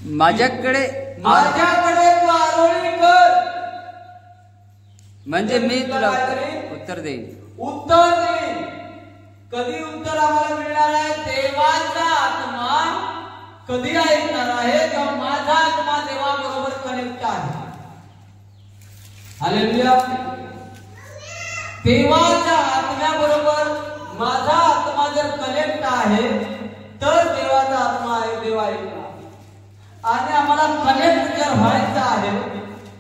माझ्याकडे तू आरोळी कर, म्हणजे मी तुला उत्तर देईन. उत्तर देईन. कधी उत्तर आम्हाला मिळणार आहे? देवाचा आत्मा कधी ऐकणार आहे? जेव्हा माझा आत्मा देवाबरोबर कनेक्ट आहे. हालेलुया. देवाच्या आत्म्याबरोबर माझा आत्मा जर कनेक्ट आहे तर देवाचा आत्मा आहे, देव ऐकणार. आणि आम्हाला कनेक्ट जर व्हायचं आहे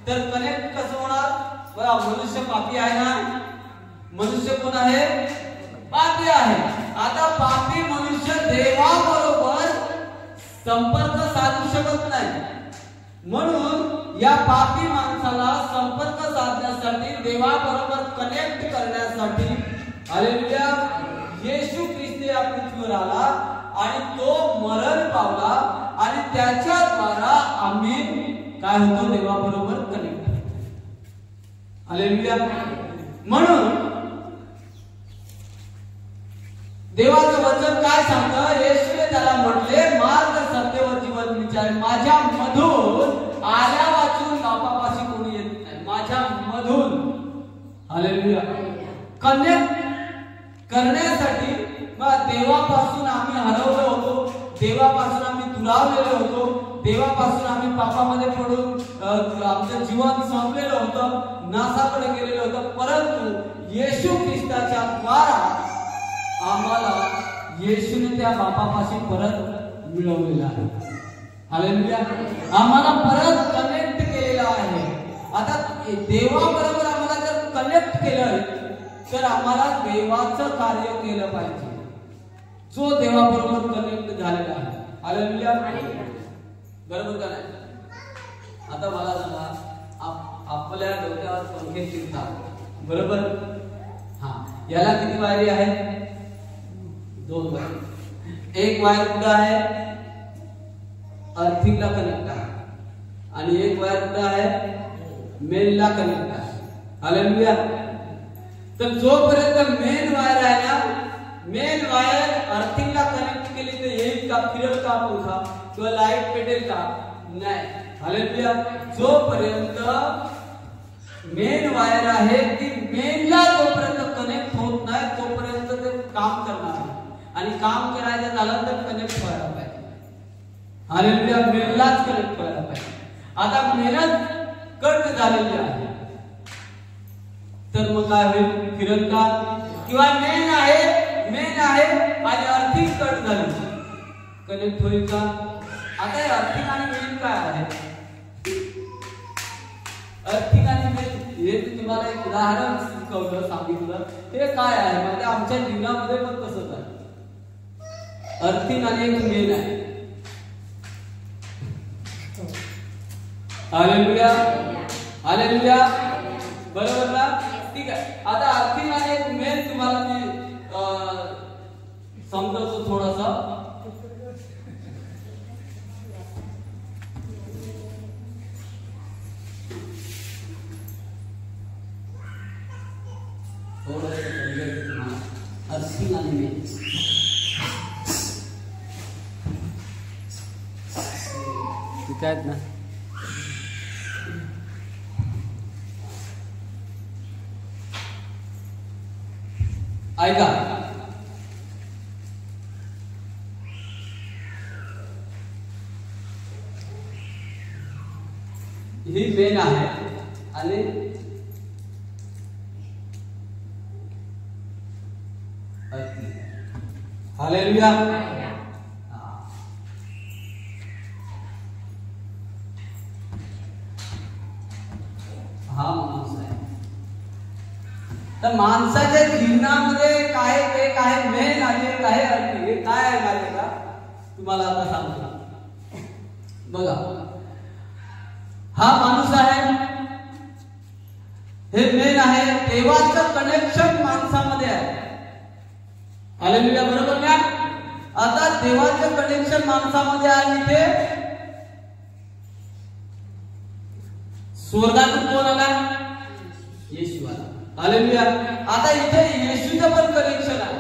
तर कनेक्ट कसं होणार? बघा, मनुष्य पापी आहे ना. मनुष्य कोण आहे? पापी आहे. आता पापी मनुष्य देवाबरोबर संपर्क साधू शकत नाही. म्हणून या पापी माणसाला संपर्क साधण्यासाठी, देवाबरोबर कनेक्ट करण्यासाठी हालेलुया येशू ख्रिस्त या पृथ्वीवर आला आणि तो मरण पावला आणि त्याच्या द्वारा आम्ही काय होतो, देवाबरोबर कनेक्ट. हालेलुया. म्हणून देवाचं वचन काय सांगतं, येशूने त्याला म्हटले, मार्ग सत्य व जीवन विचार, माझ्या मधून आल्या वाचून बापापाशी कोणी येत नाही. माझ्या मधून हालेलुया कनेक्ट करण्यासाठी देवापासून आम्ही हरवलो होतो, देवापासून आम्ही दुरावलेलो होतो, देवापासून आम्ही पापामध्ये पडून आमचं जीवन संपलेलं होतं, नासाकडे गेलेलं होतं. परंतु येशू ख्रिस्ताच्या द्वारा आम्हाला येशूने त्या बापापाशी परत मिळवलेलं आहे. हालेलुया. आम्हाला परत कनेक्ट केलेलं आहे. आता देवाबरोबर आम्हाला जर कनेक्ट केलं तर आम्हाला देवाचं कार्य केलं पाहिजे, जो देवाबरोबर कनेक्ट झालेला आहे. हालेलुया. बरोबर का नाही? आता मला सांगा, आपल्या डोक्यावर पंखे फिरतात, बरोबर? हा, याला किती वायरी आहेत? 2 वायर. एक वायर कुठं आहे? अर्थिंगला कनेक्ट आहे आणि एक वायर कुठं आहे? मेनला कनेक्ट आहे. हालेलुया. तर जोपर्यंत मेन वायर आहे ना, मेन वायर अर्थिंगला कनेक्ट केली तर येईल का, फिरेल का पंखा किंवा लाईट पेटेल का? नाही. हालेलुया. जोपर्यंत मेन वायर आहे ती मेनला जोपर्यंत कनेक्ट होत नाही तोपर्यंत ते काम करणार आहे. आणि काम करायचं झालं तर कनेक्ट व्हायला पाहिजे. हालेलुया. मेनलाच कनेक्ट व्हायला पाहिजे. आता मेनच कट झालेली आहे तर मग काय होईल? फिरल का? किंवा मेन आहे आणि अर्थिंग कट झाली, कनेक्ट होईल का? आता अर्थिंग आणि मेन काय आहे? अर्थिंग आणि मेन हे तुम्हाला एक उदाहरण सांगितलं, ते काय आहे म्हणजे आमच्या जीवनामध्ये पण तसंच आहे. अर्थिंग आणि एक मेन आहे. हालेलुया. हालेलुया. बरोबर ना? ठीक आहे. आता अर्थिंग आणि एक मेन तुम्हाला मी समजावतो थोडासा. अर्थिंग आणि मेन ठीक आहेत ना? ऐका, ही मेन आहे आणि हालेलुया. हा माणूस आहे. तर माणसाच्या जीवनामध्ये काय एक आहे मेन आणि एक आहे अर्थिंग. हे काय आहे माहिती का? तुम्हाला आता सांगतो बघा. हा माणूस आहे, हे मेन आहे. देवाचं कनेक्शन माणसामध्ये आहे. हालेलुया. बरोबर ना? आता देवाचं कनेक्शन माणसामध्ये आणि ते स्वर्गातून कोण आला? येशू आला. हालेलुया. आता इथे येशूचं पण कनेक्शन आहे.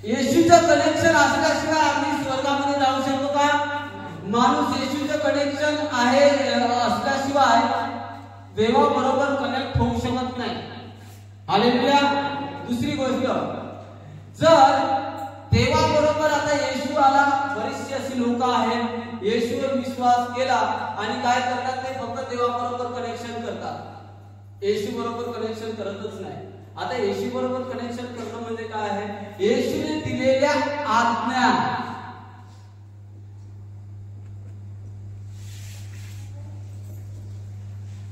येशूचं कनेक्शन असल्याशिवाय आम्ही स्वर्गामध्ये जाऊ शकतो का? माणूस येशूचं कनेक्शन आहे असल्याशिवाय देवाबरोबर कनेक्ट होऊ शकत नाही. हालेलुया. दुसरी गोष्ट, जर देवाबरोबर आता येशू आला, बरीचशी अशी लोक आहेत येशूवर विश्वास केला आणि काय करतात, ते फक्त देवाबरोबर कनेक्शन करतात, येशू बरोबर कनेक्शन करतच नाही. आता येशू बरोबर कनेक्शन करणं म्हणजे काय आहे? येशूने दिलेल्या आज्ञा,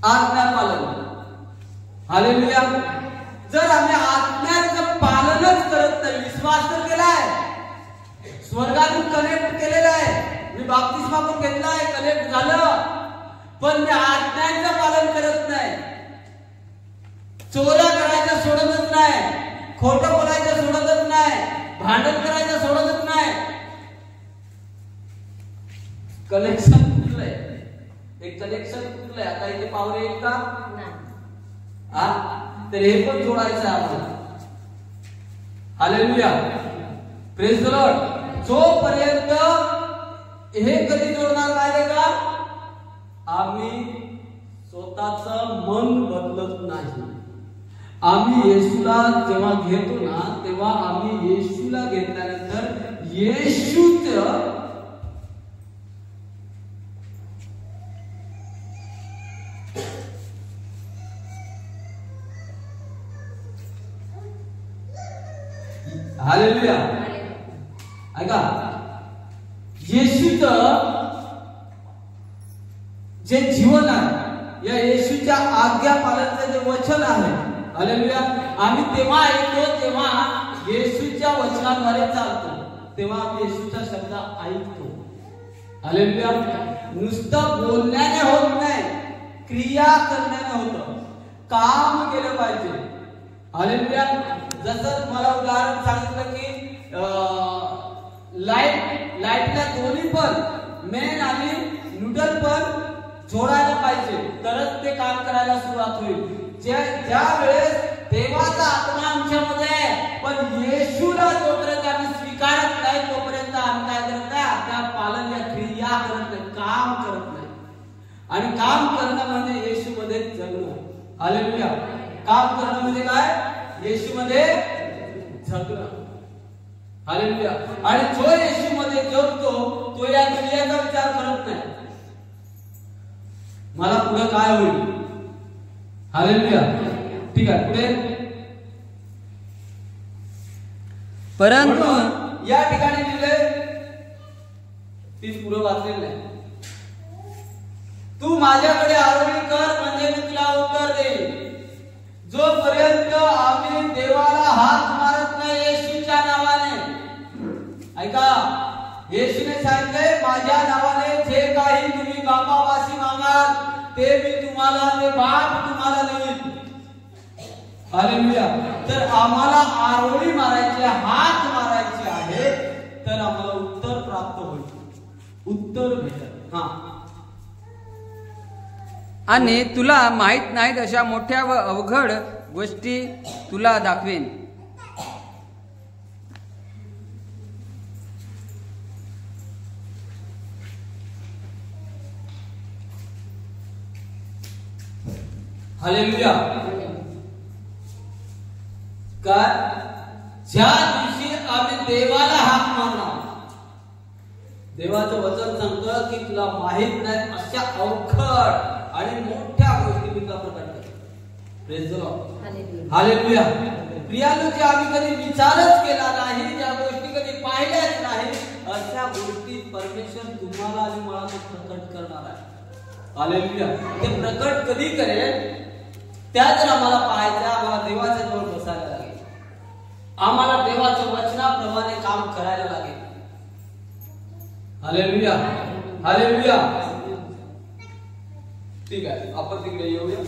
आज्ञा पालन. हालेलुया. जर आम्ही आज्ञांचं पालनच करत नाही, विश्वास तर केलाय, स्वर्गातून कनेक्ट केलेला आहे, मी बाप्तिस्मा पण घेतलाय, कलेक्ट झालं, पण मी आज्ञांचं पालन करत नाही, चोऱ्या करायचं सोडतच नाही, खोटं बोलायचं सोडतच नाही, भांडण करायचं सोडतच नाही. कलेक्शन कुठलंय? एक कलेक्शन कुठलंय? आता इथे पावरे येईल का? हा, तर हे पण जोडायचं आहे आपल्याला. Hallelujah, praise the Lord. जोपर्यंत हे कधी जोडणार नाही का, आम्ही स्वतःच मन बदलत नाही. आम्ही येशूला जेव्हा घेतो ना, तेव्हा आम्ही येशूला घेतल्यानंतर येशूच हालेलुया, ऐका, येशूचं जे जीवन आहे, या येशूच्या आज्ञा पालनाचं जे वचन आहे, हालेलुया, आम्ही तेव्हा ऐकतो जेव्हा येशूच्या वचनाद्वारे चालतो, तेव्हा आम्ही येशूचा शब्द ऐकतो. हालेलुया, नुसतं बोलण्याने होत नाही, क्रिया करण्याने होतं. काम केलं पाहिजे. हालेलुया, जसं मला उदाहरण सांगितलं की लाईटला दोन्ही पण मेन आणि न्यूट्रल पण जोडायला पाहिजे, तरच ते काम करायला सुरुवात होईल. ज्या वेळेस देवाचा आत्मा आमच्यामध्ये आहे, पण येशूला जोपर्यंत आम्ही स्वीकारत नाही, तोपर्यंत आम्ही काय करत नाही, त्या पालन या क्रिया करत नाही, काम करत नाही. आणि काम करणं म्हणजे येशूमध्ये जगणं. हालेलुया, काम करणं म्हणजे काय? येशूमध्ये जगणं. हालेलुया, आणि जो येशूमध्ये जगतो तो या दुनियेचा विचार करत नाही, मला पुढे काय होईल. हालेलुया, ठीक आहे, पुढे. परंतु या ठिकाणी लिहिले, तीच पुढे वाचलेलं नाही. तू माझ्याकडे आरोळी कर, म्हणजे मी तुला उत्तर देईल. जोपर्यंत आम्ही देवाला हात मारत नाही येशूच्या नावाने, ऐका, येशूने सांगितले, माझ्या नावाने जे काही तुम्ही बापापाशी मागाल ते मी तुम्हाला, ते बाप तुम्हाला देईल. हालेलुया, तर आम्हाला आरोळी मारायची, हात मारायचे आहे, तर आम्हाला उत्तर प्राप्त होईल, उत्तर भेटेल. हा, आणि तुला माहित नाहीत अशा मोठ्या व अवघड गोष्टी तुला दाखवेन. हालेलुया, काय? ज्या दिवशी आम्ही देवाला हाक मारणार, देवाचं वचन सांगतं की तुला माहित नाही अशा अवघड आणि मोठ्या गोष्टी मी तुला प्रकट करतो. Praise the Lord, hallelujah. प्रियानो, जे आम्ही कधी विचारच केला नाही, ज्या गोष्टी कधी पाहिल्याच नाही, अशा गोष्टी परमेश्वर तुम्हाला आणि मला प्रकट करणार आहे. हालेलुया, ते प्रकट कधी करेल? त्या जर आम्हाला पाहायचं, आम्हाला देवाच्या जवळ बसायला लागेल, आम्हाला देवाच्या वचनाप्रमाणे काम करायला लागेल. हालेलुया, हालेलुया, ठीक आहे, आपण तिकडे येऊया.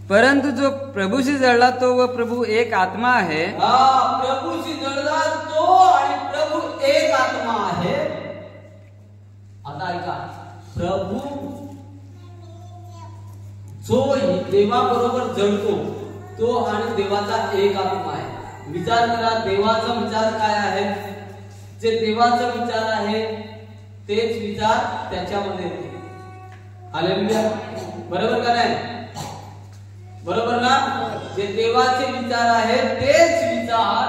परंतु जो प्रभूशी जळला तो व प्रभू एक आत्मा आहे. प्रभूशी जळला तो आणि प्रभू एक आत्मा आहे. आता ऐका, प्रभू जो देवाबरोबर जळतो तो आणि देवाचा एक आत्मा आहे. विचार करा, देवाचा विचार काय आहे? जे देवाचा विचार आहे तेच विचार त्याच्यामध्ये येते. हालेलुया, बरोबर का नाही? बरोबर ना? जे देवाचे विचार आहेत तेच विचार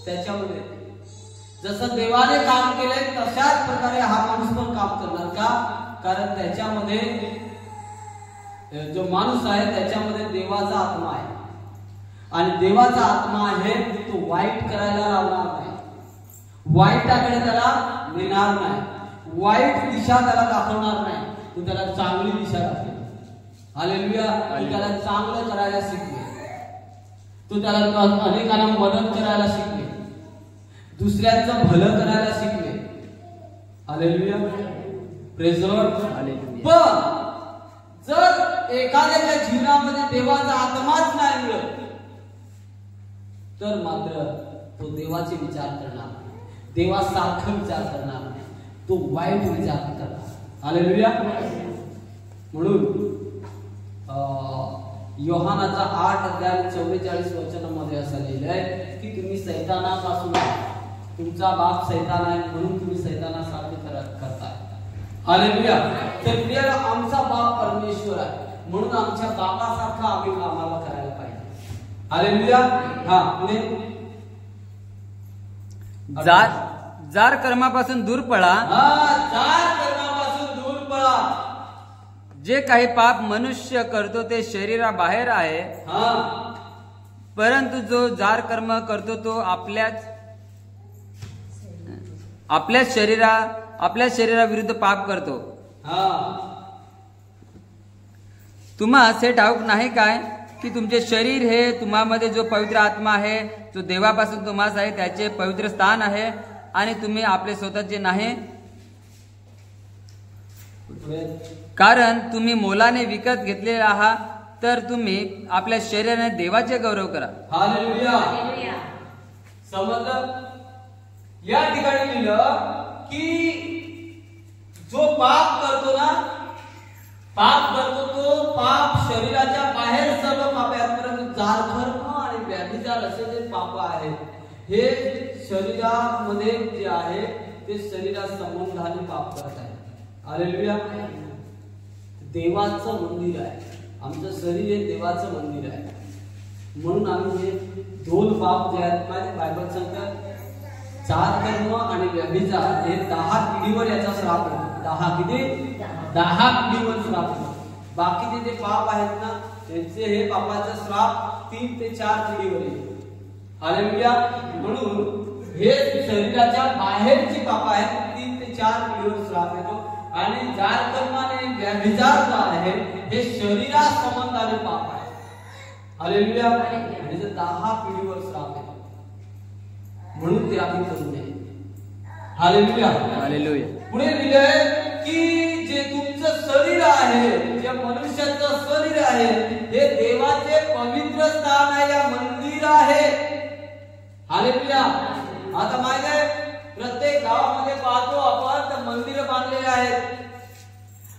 त्याच्यामध्ये येते. जसं देवाने काम केलंय तशाच प्रकारे हा माणूस पण काम करणार. का? कारण त्याच्यामध्ये जो माणूस आहे त्याच्यामध्ये देवाचा आत्मा आहे, आणि देवाचा आत्मा आहे तो वाईट करायला लावणार नाही, वाईटाकडे त्याला नेणार नाही, वाईट दिशा त्याला दाखवणार नाही, तो त्याला चांगली दिशा दाखवेल. हालेलुया, त्याला चांगलं करायला शिकवेल. तो त्याला अनेकांना मदत करायला शिकले, दुसऱ्यांचं भलं करायला शिकले. Hallelujah, praise the Lord. पण जर एखाद्याच्या जीवनामध्ये देवाचा आत्माच नाही मिळत तर मात्र तो देवाचे विचार करणार नाही, देवासारखा विचार करणार नाही, तो वाईट विचार करणार. हालेलुया. म्हणून योहानाचा 8:44 असं लिहिलंय की तुम्ही सैतानापासून, तुमचा बाप सैतान आहे म्हणून तुम्ही सैतानासारखे करताय. हालेलुया. तर प्रियाला आमचा बाप परमेश्वर आहे म्हणून आमच्या बापासारखा आम्ही कामाला करायला पाहिजे. हालेलुया. हा, पुढे जार कर्मापासून दूर पळा. जार कर्मापासून दूर पळा. जे काही पाप मनुष्य करतो ते शरीराबाहेर आहे, परंतु जो जार कर्म करतो तो आपल्याच शरीराविरुद्ध पाप करतो. तुम्हास हे ठाऊक नाही काय की तुमचे शरीर हे तुम्हामध्ये जो पवित्र आत्मा आहे जो देवापासून तुम्हास आहे त्याचे पवित्र स्थान आहे आणि तुम्ही आपले स्वतःचे नाही, कारण तुम्ही मोलाने विकत घेतलेले आहात. तर तुम्ही आपल्या शरीराने देवाचे गौरव करा. हालेलुया. समजलं? या ठिकाणी लिहिलं की जो पाप करतो ना, पाप करतो तो पाप शरीराच्या बाहेर सर्व पाप आहेत, परंतु जार कर्म आणि व्यभिचार असे जे पाप आहेत हे शरीरामध्ये जे आहे ते शरीरा संबंधाने पाप करत आहे. हालेलुया. देवाचं मंदिर आहे, आमचं शरीर हे देवाचं मंदिर आहे. म्हणून आम्ही हे दोन पाप जे आहेत, माझे बायबल सांगतात जार कर्म आणि व्यभिचार हे 10 पिढीवर याचा श्राप आहे. 10 पिढीवर श्राप आहे. बाकीचे जे पाप आहेत ना त्यांचे हे पापाचा श्राप 3 ते 4 पिढीवर येईल. हालेलुया. म्हणून हे शरीराच्या बाहेरची पाप आहेत, 3 ते 4 पिढीवर श्राप येतो. आणि जार कर्म आणि व्यभिचार जो आहे हे शरीरा संबंधाने पाप आहे. हालेलुया. आणि 10 पिढीवर श्राप येतो, म्हणून ते आम्ही करू नये. हालेलुया. हालेलुया. पुढे लिहिलंय की जे तुमचं शरीर आहे, जे मनुष्याचं शरीर आहे हे देवाचे पवित्र स्थान आहे, या मंदिर आहे. हालेलुया. आता माहिती आहे प्रत्येक गावामध्ये पाहतो आपण तर मंदिर बांधलेले आहेत.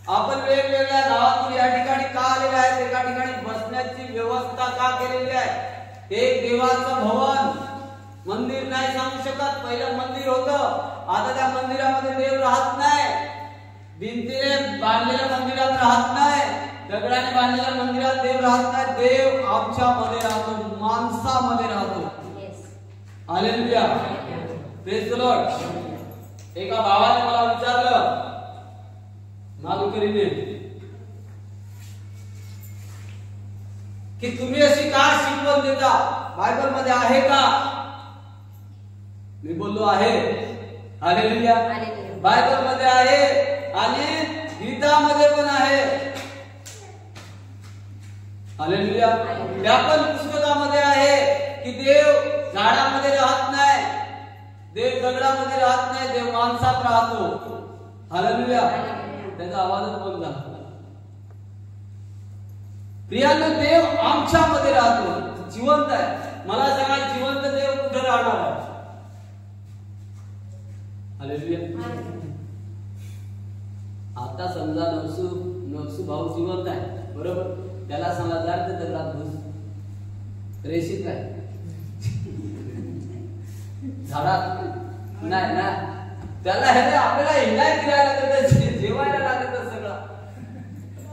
आपण वेगवेगळ्या गावातून या ठिकाणी का आलेले आहेत, एका ठिकाणी बसण्याची व्यवस्था का केलेली आहे. एक देवाचं भवन, मंदिर नाही सांगू शकत. पहिलं मंदिर होतं, आता त्या मंदिरामध्ये देव राहत नाही. भिंतीने बांधलेल्या मंदिरात राहत नाही, दगडाने बांधलेल्या मंदिरात देव राहत नाही. देव आमच्यामध्ये राहतो, माणसामध्ये राहतो. हालेलुया. Praise the Lord. एका भावाने मला विचारलं मालुकरीने की तुम्ही अशी का शिकवण देता, बायबल मध्ये आहे का? मी बोललो आहे. हालेलुया. बायबल मध्ये आहे आणि गीतामध्ये पण आहे. हालेलुया. त्या पण पुस्तकामध्ये आहे की देव झाडामध्ये राहत नाही, देव दगडामध्ये राहत नाही, देव माणसात राहतो. हालेलुया. त्याचा आवाजच बंद झाला. प्रियांनो, देव आमच्यामध्ये राहतो, जिवंत आहे. मला सांगा जिवंत देव कुठे राहणार आहे? हालेलुया. आता समजा नवसू भाऊ जिवंत आहे, बरोबर? त्याला सांगा जा ते दगडात घुस, रेशीत काय झाडात नाही ना. त्याला हे आपल्याला हिंडाय फिरायला लागत, जेवायला लागत सगळं.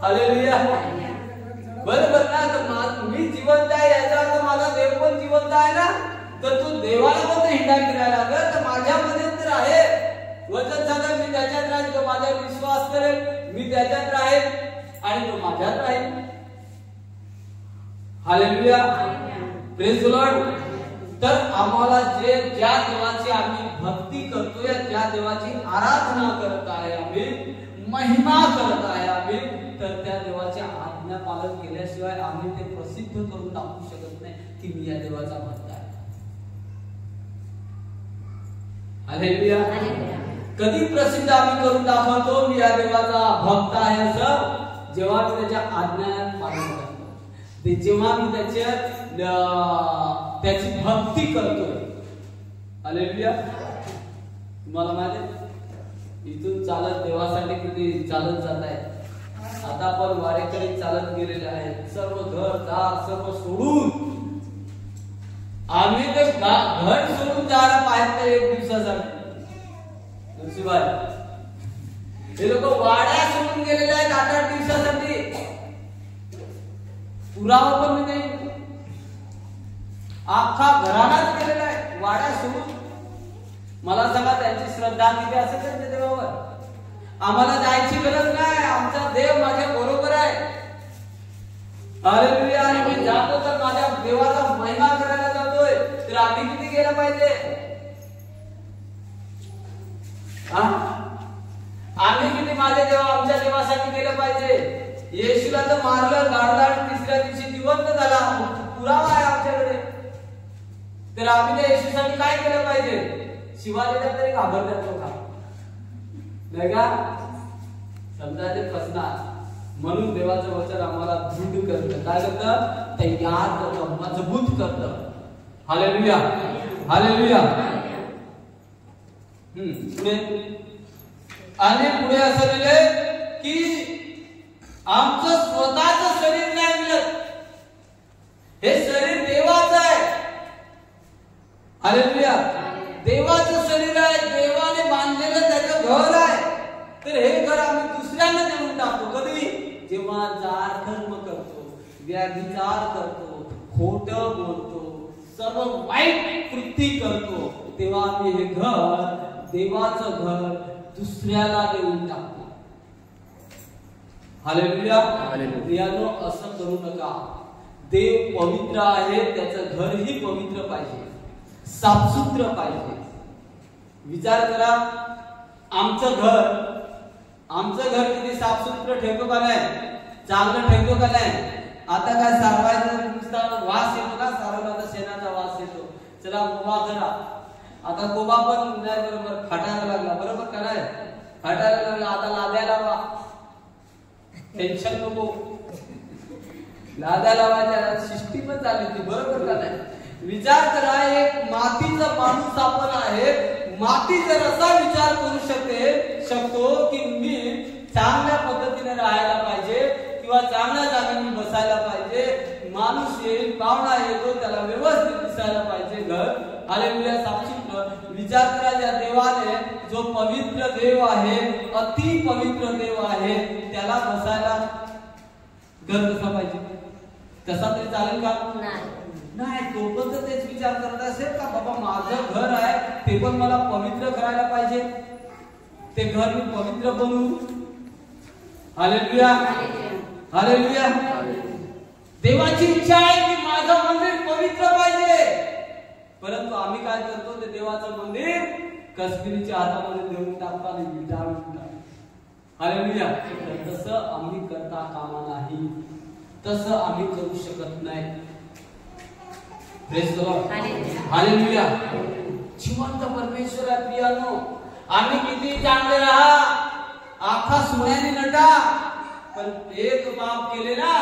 हालेलुया. बरोबर ना? तर मी जिवंत आहे याचा अर्थ माझा देव पण जिवंत आहे ना. तर तू देवाला पण हिंडाय फिरायला लागत, तर माझ्यामध्ये तर आहे. वचन सांगा मी त्याच्यात राहील, तो माझ्यावर विश्वास करेल, मी त्याच्यात राहील आणि तो माझ्यात राहील. हालेलुया. Praise the Lord. तर आम्हाला ज्या देवाची आम्ही भक्ती करतोय, ज्या देवाची आराधना करत आहे आम्ही, महिमा करत आहे आम्ही, तर त्या देवाची आज्ञा पालन केल्याशिवाय आम्ही ते प्रसिद्ध करून टाकू शकत नाही. की मी या देवाचा भक्त आहे. हालेलुया. कधी प्रसिद्ध आम्ही करून दाखवतो मी या देवाचा भक्त आहे असं, जेव्हा मी त्याच्या आज्ञा पालन करतो, ते जेव्हा मी त्याची भक्ती करतोय. हालेलुया. तुम्हाला माहिती इथून चालत देवासाठी किती चालत जात आहे. आता आपण वारेकरी चालत गेलेले आहेत, सर्व घर दार सर्व सोडून. आम्ही ते घर सोडून जायला पाहिजे एक दिवसासाठी. तुळशीबाई, हे लोक वाड्या सोडून गेलेले आहेत 8-8 दिवसासाठी. पुरावा पण नाही, अख्खा घरालाच गेलेला आहे वाड्या सोडून. मला सांगा त्यांची श्रद्धा किती असेल त्यांच्या देवावर. आम्हाला जायची गरज नाही, आमचा देव माझ्या बरोबर आहे. हालेलुया. आणि मी जातो तर माझ्या देवाचा महिमा करायला जातोय, तर आम्ही किती गेला पाहिजे? आम्ही किती माझ्या देवा आमच्या देवासाठी गेलं पाहिजे? येशूला तर मारलं, गाडलं आणि तिसऱ्या दिवशी जिवंत झाला, पुरावा आहे आमच्याकडे. तर आम्ही त्या येशूसाठी काय केलं पाहिजे? शिवाजीला तरी घाबरतात लोक, नाही का? समजा ते फसणार. म्हणून देवाचं वचन आम्हाला दृढ करतं. काय करतं? तयार करतं, मजबूत करतं. हालेलुया. हालेलुया. पुढे आणि पुढे असं लिहिले की आमचं स्वतःच शरीर नाही मिळत, हे शरीर देवाचं आहे. हालेलुया. देवाचं शरीर आहे, देवाने बांधलेलं त्याचं घर आहे. तर हे घर आम्ही दुसऱ्यांना देऊन टाकतो. कधी? जेव्हा जार धर्म करतो, व्याभिचार करतो, खोटं बोलतो, सर्व वाईट कृती करतो, तेव्हा आम्ही हे घर, देवाचं घर दुसऱ्याला देऊन टाकतो. हालेलुया. प्रियानो, असं करू नका. देव पवित्र आहे, त्याचं घरही पवित्र पाहिजे, साफसुत्र पाहिजे. विचार करा, आमचं घर किती साफसुत्र ठेवतो का नाही? चांगलं ठेवतो का नाही? आता काय सारवायचं वास येतो का? सारवला शेणाचा वास येतो. चला कोबा करा. आता कोबा पण नाही बरोबर फाटायला लागला, बरोबर का नाही? फाटायला लागला. आता लाद्या लावा, टेन्शन नको. लाद्या लावायच्या सिस्टीम पण चालली होती, बरोबर का नाही? विचार करा, एक मातीचा माणूस आपण आहे. माती जर असा विचार करू शकतो की मी चांगल्या पद्धतीने राहायला पाहिजे किंवा चांगल्या जागी बसायला पाहिजे, माणूस येईल, पाहुणा येतो, त्याला व्यवस्थित दिसायला पाहिजे घर. हालेलुया. साक्षीत्र विचार करा, त्या देवाने जो पवित्र देव आहे, अति पवित्र देव आहे, त्याला बसायला घर कसा पाहिजे? कसा तरी चालेल का? नाही. तो पण तर तेच विचार करत असेल का, बाबा माझं घर आहे, ते पण मला पवित्र करायला पाहिजे, ते घर मी पवित्र बनवू. हालेलुया. हालेलुया. देवाची इच्छा आहे की माझं मंदिर पवित्र पाहिजे, परंतु आम्ही काय करतो? ते देवाचं मंदिर कसबिरीच्या हातामध्ये देऊन टाकतो आणि विटाळून टाकतो. हालेलुया. तसं आम्ही करता कामा नाही, तसं आम्ही करू शकत नाही. Praise the Lord. हालेलुया. जिवंत परमेश्वर आहे. प्रियानो, आम्ही किती चांगले राहा, आखा सोन्याने नटा, पण एक पाप केले ना,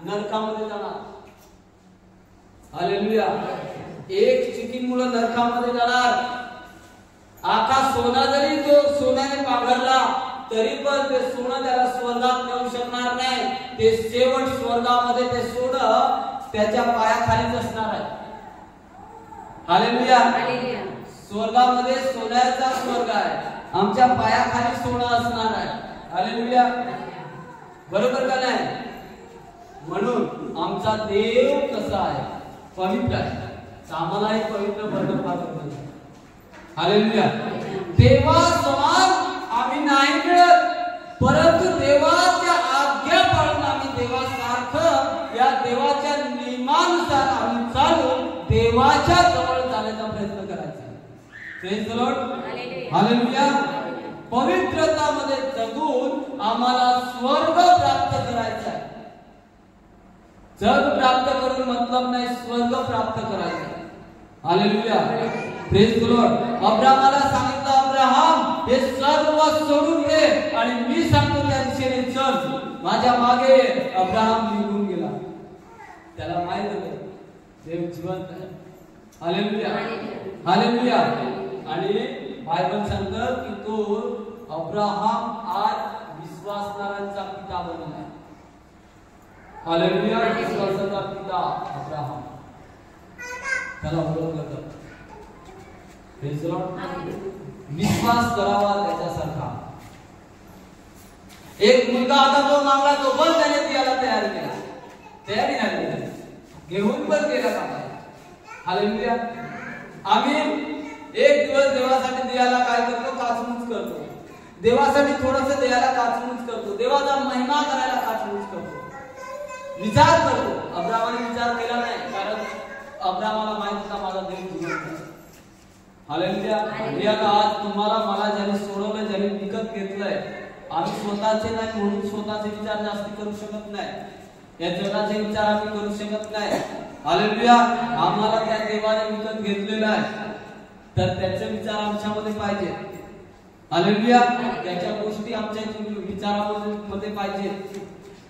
नरकामध्ये जाणार. हालेलुया. एक चुकीमुळे नरकामध्ये जाणार. आखा सोना जरी तो सोन्याने पांघरला, तरी पण ते सोनं त्याला स्वर्गात नेऊ शकणार नाही. ते शेवट स्वर्गामध्ये ते सोनं त्याच्या पायाखालीच असणार आहे. हालेलुया. स्वर्गामध्ये सोन्याचा स्वर्ग आहे, आमच्या पायाखाली सोनं असणार आहे. हालेलुया. बरोबर का नाही? म्हणून आमचा देव कसा आहे? पवित्र आहे. आम्हालाही पवित्र बनवलं पाहिजे. हालेलुया. देवा समान आम्ही नाही मिळत, परंतु देवाच्या आज्ञा पाळून आम्ही देवासारखं या देवाच्या नियमानुसार आम्ही चालून देवाच्या जवळ जाण्याचा प्रयत्न करायचा. Praise the Lord. हालेलुया. पवित्रतामध्ये जगून आम्हाला स्वर्ग प्राप्त करायचा आहे. जग प्राप्त करून मतलब नाही, स्वर्ग प्राप्त करायचा. Hallelujah, praise the Lord. अब्रामाला सांगितलं, अब्राहम हे सर्व सोडून दे आणि मी सांगतो त्या दिशेने चल. माझ्या मागे अब्राहम निघून गेला. त्याला माहित होतं देव जिवंत आहे. Hallelujah, hallelujah. आणि बायबल सांगतं की तो अब्राहम आज विश्वासणाऱ्यांचा पिता बनला. हालेलुया, विश्वासाचा पिता अब्राहम. त्याला ओळखलं जातं. Praise the Lord. विश्वास करावा त्याच्यासारखा. एक मुलगा आता तो मागला, तो पण त्याने द्यायला तयार केला. तयारी झाली, घेऊन पण गेला का. हालेलुया. आम्ही एक दिवस देवासाठी द्यायला काय करतो, काचमूच करतो. देवासाठी थोडंसं द्यायला काचमूच करतो. देवाचा महिमा करायला काचमूच करतो. विचार करतो. अब्रामाने विचार केला नाही, कारण अब्रामाला माहित होता माझा देव जिवंत आहे. हालेलुया. आज तुम्हाला मला ज्याने सोडवलं, ज्याने विकत घेतलंय, आम्ही स्वतःचे नाही म्हणून स्वतःचे विचार जास्त करू शकत नाही. या जगाचे विचार आम्ही करू शकत नाही. हालेलुया. आम्हाला त्या देवाने विकत घेतलेला आहे, तर त्याचे विचार आमच्यामध्ये पाहिजे. हालेलुया. त्याच्या गोष्टी आमच्या विचारामध्ये पाहिजे.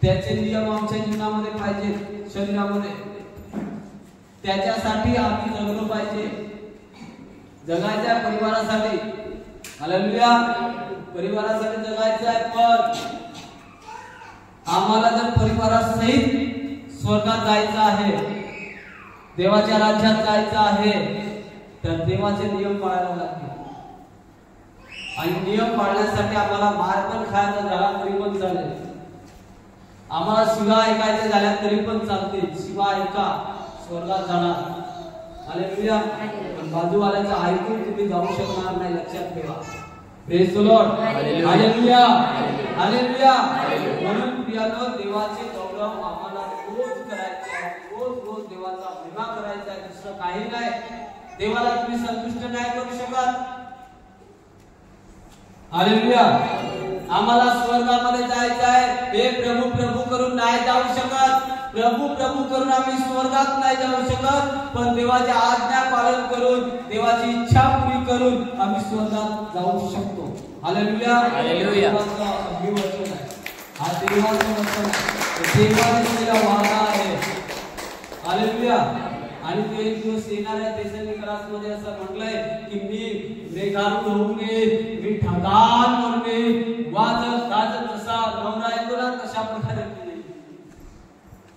त्याचे नियम आमच्या जीवनामध्ये पाहिजे, शरीरामध्ये. त्याच्यासाठी आम्ही जगलो पाहिजे. जगायच्या परिवारासाठी. हालेलुया. परिवारासाठी जगायचं आहे. पण आम्हाला जर परिवारासहित स्वर्गात जायचं आहे, देवाच्या राज्यात जायचं आहे, तर देवाचे नियम पाळायला लागतील. आणि नियम पाळण्यासाठी आम्हाला मार पण खायचा झाला तरी पण चालेल. आम्हाला शिवा ऐकायचे झाल्या तरी पण चालते. शिवा ऐका, स्वर्गात जाणार. हालेलुया. पण बाजूवाल्याचं ऐकून तुम्ही जाऊ शकणार नाही, लक्षात ठेवा. Praise the Lord. Hallelujah, hallelujah. म्हणून प्रियानो, देवाचे गौरव आम्हाला रोज करायचे आहे. रोज रोज देवाचा महिमा करायचा आहे, दुसरं काही नाही. देवाला तुम्ही संतुष्ट नाही करू शकत. हालेलुया. आम्हाला स्वर्गामध्ये जायचं आहे. हे प्रभू प्रभू करून नाही जाऊ शकत. प्रभू प्रभू करून आम्ही स्वर्गात नाही जाऊ शकत. पण देवाच्या आज्ञा पालन करून, देवाची इच्छा पुरी करून आम्ही स्वर्गात जाऊ शकतो. Hallelujah, hallelujah. अभिवचन आहे हा, देवाचं वचन आहे, देवाने दिलेला वादा आहे. हालेलुया. आणि ते एक दिवस येणार आहे. तेसलोनिकरासमध्ये असं म्हटलंय की मी मेघारूढ होऊन येईन, मी ठणकान म्हणून येईन, वाजत गाजत जसा नवरा येतो ना तशा प्रकारे.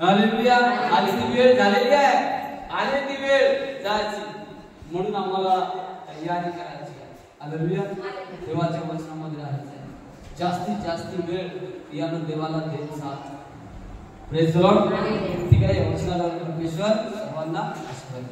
हालेलुया. आली ती वेळ झालेली आहे, आली ती वेळ जायची. म्हणून आम्हाला तयारी करायची आहे. हालेलुया. देवाच्या वचनामध्ये राहायचं आहे. जास्तीत जास्त वेळ यानं देवाला देत जा. Praise the Lord. ठीक आहे. वचनाला परमेश्वर सर्वांना आशीर्वाद.